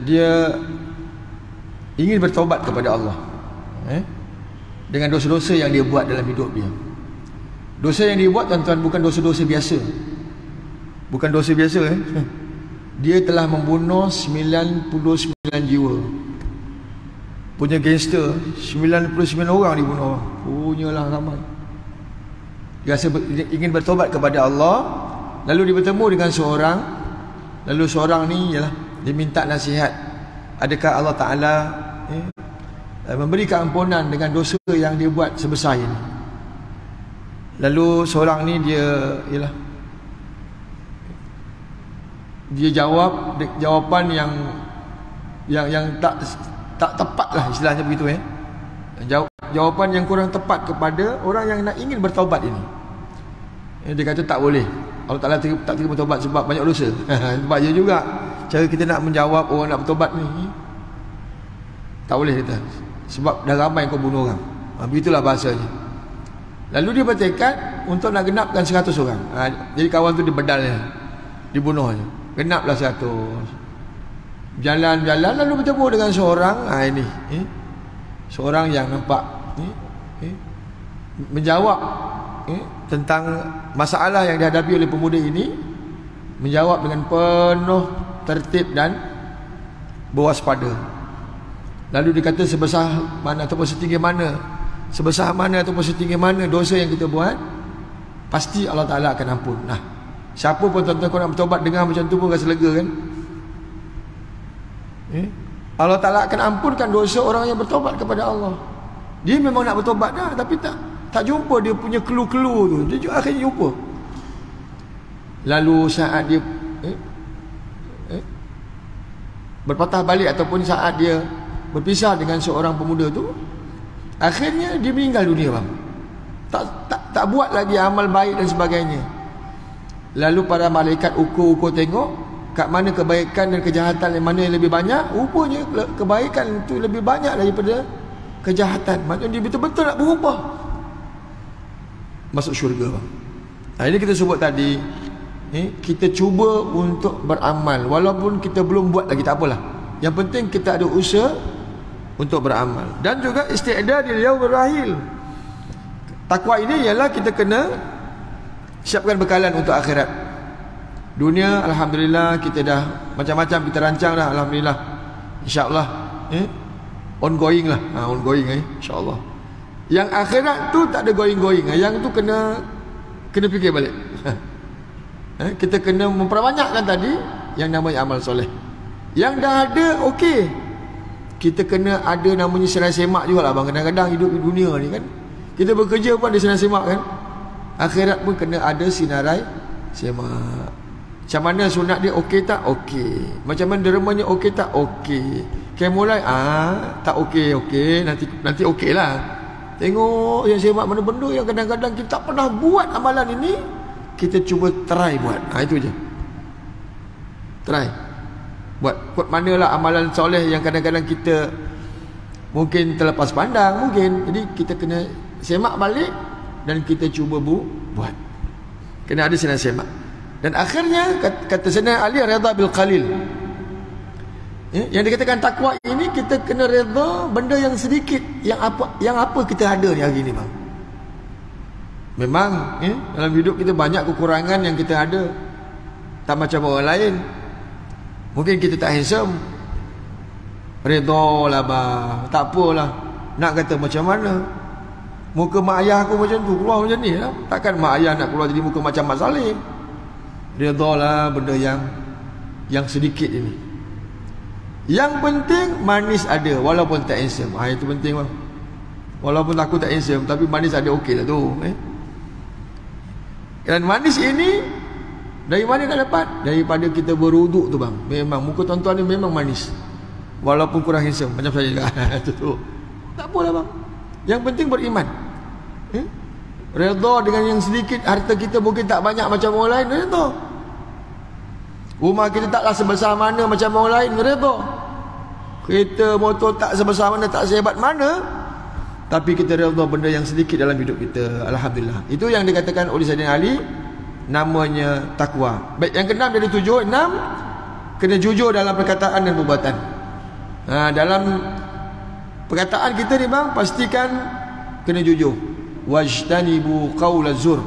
[SPEAKER 1] dia ingin bertaubat kepada Allah dengan dosa-dosa yang dia buat dalam hidup dia. Dosa yang dia buat tuan-tuan bukan dosa-dosa biasa. Bukan dosa biasa. Dia telah membunuh 99 jiwa. Punya gangster 99 orang dibunuh. Punyalah ramai. Dia rasa ingin bertobat kepada Allah, lalu dia bertemu dengan seorang, lalu seorang ni ialah dia minta nasihat. Adakah Allah Ta'ala memberi keampunan dengan dosa yang dia buat sebesar ini? Lalu seorang ni dia jawab jawapan yang tak tepat lah, istilahnya begitu. Jawapan yang kurang tepat kepada orang yang nak ingin bertaubat ini. Dia kata tak boleh, Allah Ta'ala tak terima bertaubat sebab banyak dosa. Sebab dia juga cara kita nak menjawab orang nak bertaubat ni, tak boleh kata, sebab dah ramai kau bunuh orang. Begitulah bahasanya. Lalu dia bertekad untuk nak genapkan 100 orang. Jadi kawan tu dia bedalnya, dibunuh je. Genaplah 100. Jalan-jalan lalu bertemu dengan seorang seorang yang nampak menjawab tentang masalah yang dihadapi oleh pemuda ini, menjawab dengan penuh tertib dan berwaspada. Lalu dia kata sebesar mana ataupun setinggi mana, setinggi mana dosa yang kita buat, pasti Allah Ta'ala akan ampun. Nah, siapa pun tuan-tuan kau nak bertobat dengar macam tu pun rasa lega kan? Allah Ta'ala akan ampunkan dosa orang yang bertobat kepada Allah. Dia memang nak bertobat dah, tapi tak jumpa dia punya clue-clue tu. Dia juga akhirnya jumpa. Lalu saat dia berpatah balik ataupun saat dia berpisah dengan seorang pemuda tu, akhirnya dia meninggal dunia bang. Tak buat lagi amal baik dan sebagainya. Lalu para malaikat ukur-ukur tengok kat mana kebaikan dan kejahatan yang mana yang lebih banyak. Rupanya kebaikan itu lebih banyak daripada kejahatan. Maksudnya dia betul-betul nak berubah, masuk syurga bang. Ini kita sebut tadi, kita cuba untuk beramal walaupun kita belum buat lagi, tak apalah. Yang penting kita ada usaha untuk beramal. Dan juga isti'dad lil yaumir rahil. Takwa ini ialah kita kena siapkan bekalan untuk akhirat. Dunia alhamdulillah kita dah macam-macam kita rancang dah, alhamdulillah. InsyaAllah ongoing lah, ongoing insyaAllah. Yang akhirat tu tak ada going-going. Yang tu kena fikir balik. Kita kena memperbanyakkan tadi yang namanya amal soleh. Yang dah ada okey, kita kena ada namanya senang semak jugalah bang. Kadang-kadang hidup di dunia ni kan, kita bekerja pun ada senang semak kan. Akhirat pun kena ada sinarai semak. Macam mana sunat dia okey tak? Okey. Macam mana dermanya okey tak? Okey. Kayak mulai tak okey, nanti okey lah. Tengok yang semak mana benda yang kadang-kadang kita tak pernah buat amalan ini, kita cuba try buat. Itu je. Try buat manalah amalan soleh yang kadang-kadang kita mungkin terlepas pandang mungkin. Jadi kita kena semak balik dan kita cuba buat. Kena ada sinar semak. Dan akhirnya kata Sayyidina Ali, redha bil qalil. Yang dikatakan takwa ini, kita kena redha benda yang sedikit, yang apa kita ada ni hari ni bang. Memang dalam hidup kita banyak kekurangan yang kita ada, tak macam orang lain. Mungkin kita tak handsome, redha lah bang, tak apalah. Nak kata macam mana, muka mak ayah aku macam tu, keluar macam ni lah. Takkan mak ayah nak keluar jadi muka macam Mak Salim. Redha lah benda yang sedikit ini. Yang penting manis ada walaupun tak handsome. Itu penting bang. Walaupun aku tak handsome tapi manis ada, okey lah tu. Dan manis ini dari mana nak dapat? Daripada kita berwuduk tu bang. Memang muka tuan-tuan ni memang manis walaupun kurang handsome macam saya juga. tu. Tak apalah bang. Yang penting beriman. Redha dengan yang sedikit. Harta kita mungkin tak banyak macam orang lain, redha. Rumah kita taklah sebesar mana macam orang lain, redha. Kereta motor tak sebesar mana, tak sehebat mana, tapi kita redha benda yang sedikit dalam hidup kita. Alhamdulillah. Itu yang dikatakan oleh Sayyidina Ali, namanya takwa. Baik, yang keenam dari tujuh. Enam, kena jujur dalam perkataan dan perbuatan. Dalam perkataan kita ni bang, pastikan kena jujur. Wajtanibu qaula zur.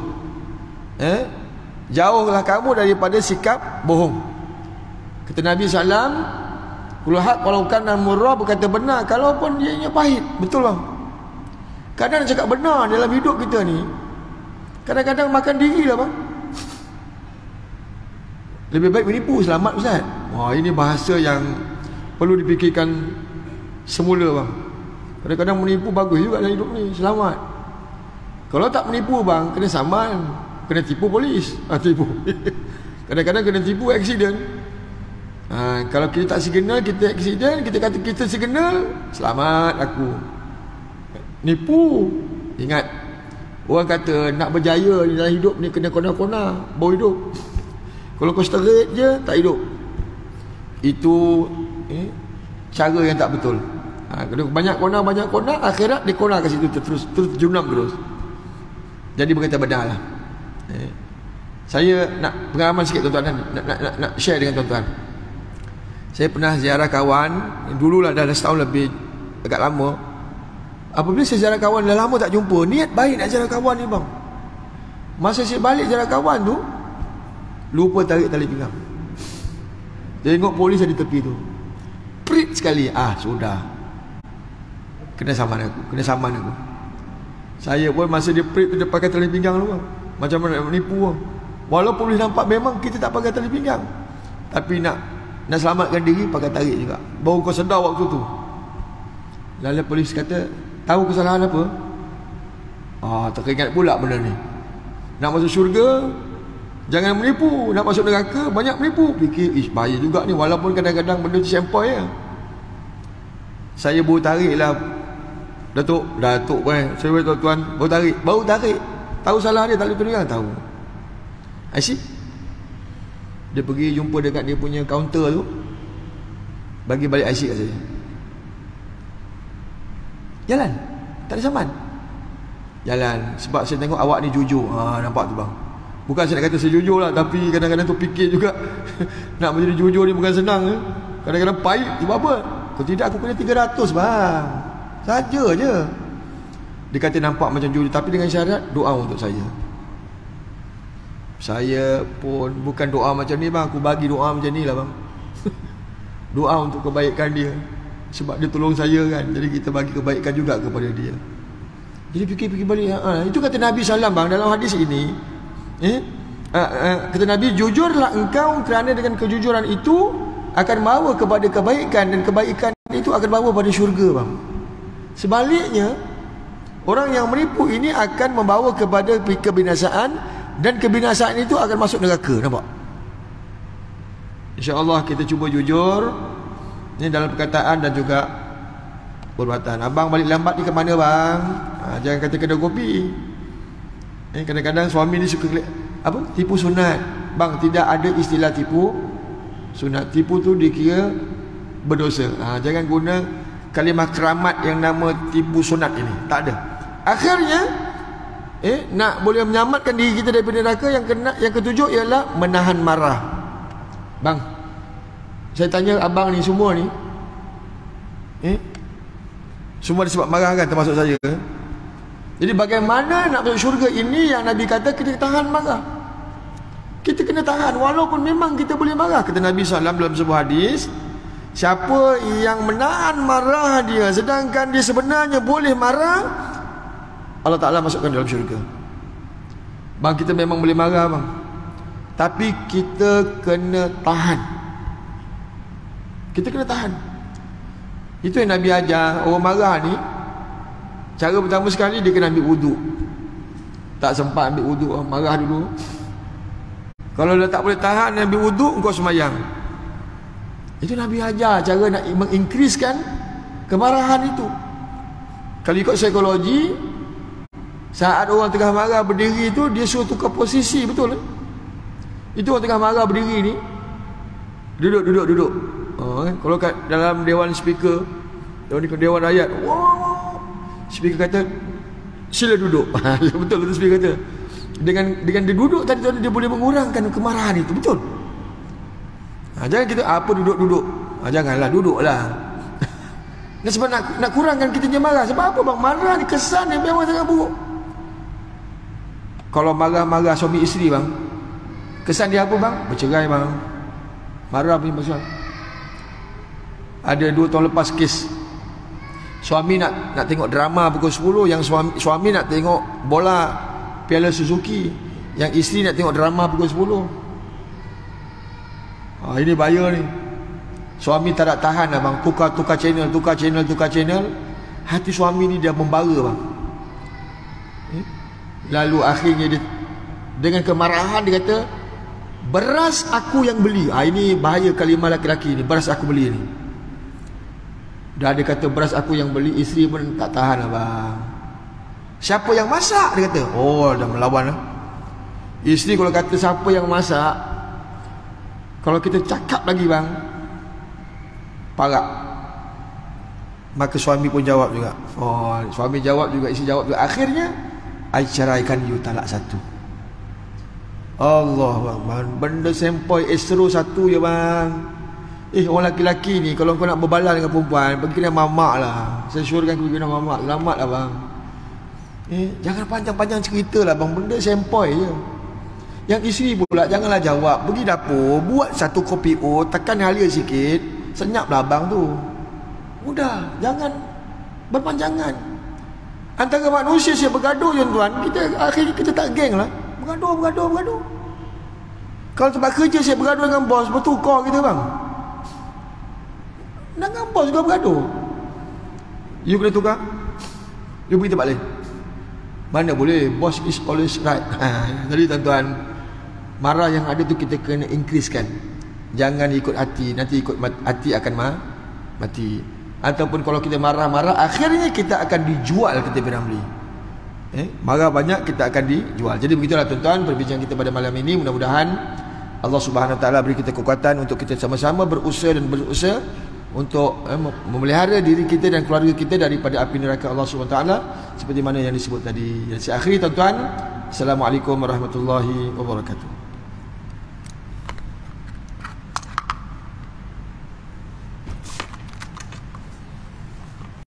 [SPEAKER 1] Jauhlah kamu daripada sikap bohong. Kata Nabi SAW, kulahak walau kana murrah, berkata benar kalaupun dia pahit. Betul bang. Kadang cakap benar dalam hidup kita ni, kadang-kadang makan diri lah bang. Lebih baik menipu, selamat Ustaz. Wah, ini bahasa yang perlu dipikirkan semula bang. Kadang-kadang menipu bagus juga dalam hidup ni, selamat. Kalau tak menipu bang, kena saman, kena tipu polis. Tipu. Kadang-kadang kena tipu accident. Kalau kita tak signal, kita accident, kita kata kita signal, selamat aku. Nipu. Ingat, orang kata nak berjaya dalam hidup ni kena kona-kona baru hidup. Kalau kau straight je, tak hidup. Itu cara yang tak betul. Kalau banyak kona, akhirat dia kona kat situ terus junam terus. Jadi berkata benar lah. Saya nak pengalaman sikit tuan-tuan, nak share dengan tuan-tuan. Saya pernah ziarah kawan, dululah dah setahun lebih, agak lama. Apabila saya ziarah kawan, dah lama tak jumpa, niat baik nak ziarah kawan ni bang. Masa saya balik ziarah kawan tu, lupa tarik tali pinggang. Tengok polis ada di tepi tu, prit sekali. Sudah, kena saman aku. Saya pun masa dia prit tu, dia pakai tali pinggang tu bang. Macam mana nak menipu bang. Walaupun boleh nampak memang kita tak pakai tali pinggang, tapi nak selamatkan diri pakai tarik juga. Baru kau sedar waktu tu. Lalu polis kata, tahu kesalahan apa? Teringat pula benda ni. Nak masuk syurga, jangan menipu. Nak masuk neraka, banyak menipu. Fikir, bahaya juga ni. Walaupun kadang-kadang benda tu sempoi ya. Saya baru tarik lah. Datuk pun saya tuan-tuan, baru tarik. Tahu salah dia, tak boleh pegang, tahu. Asyik. Dia pergi jumpa dekat dia punya kaunter tu, bagi balik IC kat saya. Jalan, tak ada saman. Jalan, sebab saya tengok awak ni jujur. Nampak tu bang. Bukan saya nak kata saya jujur lah, tapi kadang-kadang tu fikir juga nak menjadi jujur ni bukan senang. Kadang-kadang pahit. Sebab apa? Kalau tidak aku kena 300 bang. Saja je. Dia kata nampak macam jujur, tapi dengan syarat doa untuk saya. Saya pun bukan doa macam ni bang, aku bagi doa macam ni lah bang. Doa untuk kebaikan dia, sebab dia tolong saya kan. Jadi kita bagi kebaikan juga kepada dia. Jadi fikir-fikir balik. Itu kata Nabi SAW bang dalam hadis ini. Kata Nabi, jujurlah engkau kerana dengan kejujuran itu akan bawa kepada kebaikan, dan kebaikan itu akan bawa pada syurga bang. Sebaliknya, orang yang menipu ini akan membawa kepada kebinasaan, dan kebinasaan itu akan masuk neraka. Nampak? InsyaAllah kita cuba jujur ni dalam perkataan dan juga perbuatan. Abang balik lambat ni ke mana bang? Jangan kata kedai kopi. Kadang-kadang suami ni suka tipu sunat. Bang, tidak ada istilah tipu sunat. Tipu tu dikira berdosa. Jangan guna kalimah keramat yang nama tipu sunat ini. Tak ada. Akhirnya nak boleh menyelamatkan diri kita daripada neraka, yang ketujuh ialah menahan marah. Bang, saya tanya abang ni semua ni, semua disebab marah kan, termasuk saya. Jadi bagaimana nak masuk syurga ini yang Nabi kata kita tahan marah. Kita kena tahan walaupun memang kita boleh marah. Kata Nabi SAW dalam sebuah hadis, siapa yang menahan marah dia sedangkan dia sebenarnya boleh marah, Allah Ta'ala masukkan dalam syurga. Bang, kita memang boleh marah bang, tapi kita kena tahan. Kita kena tahan. Itu yang Nabi ajar. Orang marah ni, cara pertama sekali dia kena ambil wuduk. Tak sempat ambil wuduk, marah dulu. Kalau dah tak boleh tahan ambil wuduk, engkau semayang. Itu Nabi ajar cara nak menginkriskan kemarahan itu. Kalau ikut psikologi, saat orang tengah marah berdiri tu, dia suruh tukar posisi, betul. Itu orang tengah marah berdiri ni, duduk. Kalau kat dalam dewan speaker, dewan rakyat, wow, Speaker kata sila duduk. Betul tu speaker kata. Dengan dia duduk tadi tu dia boleh mengurangkan kemarahan itu, betul. Jangan kita apa duduk-duduk. Janganlah duduklah. Nah, sebab nak kurangkan kita punya marah. Sebab apa bang? Marah ni kesan dia memang sangat buruk. Kalau marah-marah suami isteri bang, kesan dia apa bang? Bercerai bang. Marah punya pasal. Ada 2 tahun lepas kes suami nak tengok drama pukul 10, yang suami nak tengok bola Piala Suzuki, yang isteri nak tengok drama pukul 10. Ini bahaya ni. Suami tak nak tahan lah bang, tukar channel. Hati suami ni dia membara bang. Lalu akhirnya dia dengan kemarahan dia kata, beras aku yang beli. Ini bahaya kalimah laki-laki ni, beras aku beli ni. Dah dia kata beras aku yang beli, isteri pun tak tahan lah bang. Siapa yang masak? Dia kata. Oh, dah melawan lah. Isteri kalau kata siapa yang masak, kalau kita cakap lagi bang, parak. Maka suami pun jawab juga. Oh, suami jawab juga, isteri jawab juga. Akhirnya I ceraikan you talak 1. Allah bang, benda sempoi estro 1 je bang. Orang laki-laki ni kalau kau nak berbalas dengan perempuan, pergi kena mamak lah. Saya syorkan kau kena mamak. Selamat lah bang. Jangan panjang-panjang cerita lah bang, benda sempoi je. Yang isteri pula janganlah jawab, pergi dapur, buat 1 kopi oat, tekan halia sikit, senyap lah abang tu. Udah, jangan berpanjangan. Antara manusia saya bergaduh tuan, akhirnya kita tak geng lah. Bergaduh. Kalau tempat kerja saya bergaduh dengan bos, bertukar kita bang. Dengan bos juga bergaduh. You kena tukar, you pergi tempat lain. Mana boleh, boss is always right. Jadi tuan-tuan, marah yang ada tu kita kena increasekan. Jangan ikut hati, nanti ikut hati akan mati. Ataupun kalau kita marah-marah, akhirnya kita akan dijual kita beli. Marah banyak, kita akan dijual. Jadi begitulah tuan-tuan perbincangan kita pada malam ini. Mudah-mudahan Allah Subhanahu Wa Taala beri kita kekuatan untuk kita sama-sama berusaha untuk memelihara diri kita dan keluarga kita daripada api neraka Allah Subhanahu Wa Taala, seperti mana yang disebut tadi. Jadi saya akhiri tuan-tuan. Assalamualaikum warahmatullahi wabarakatuh.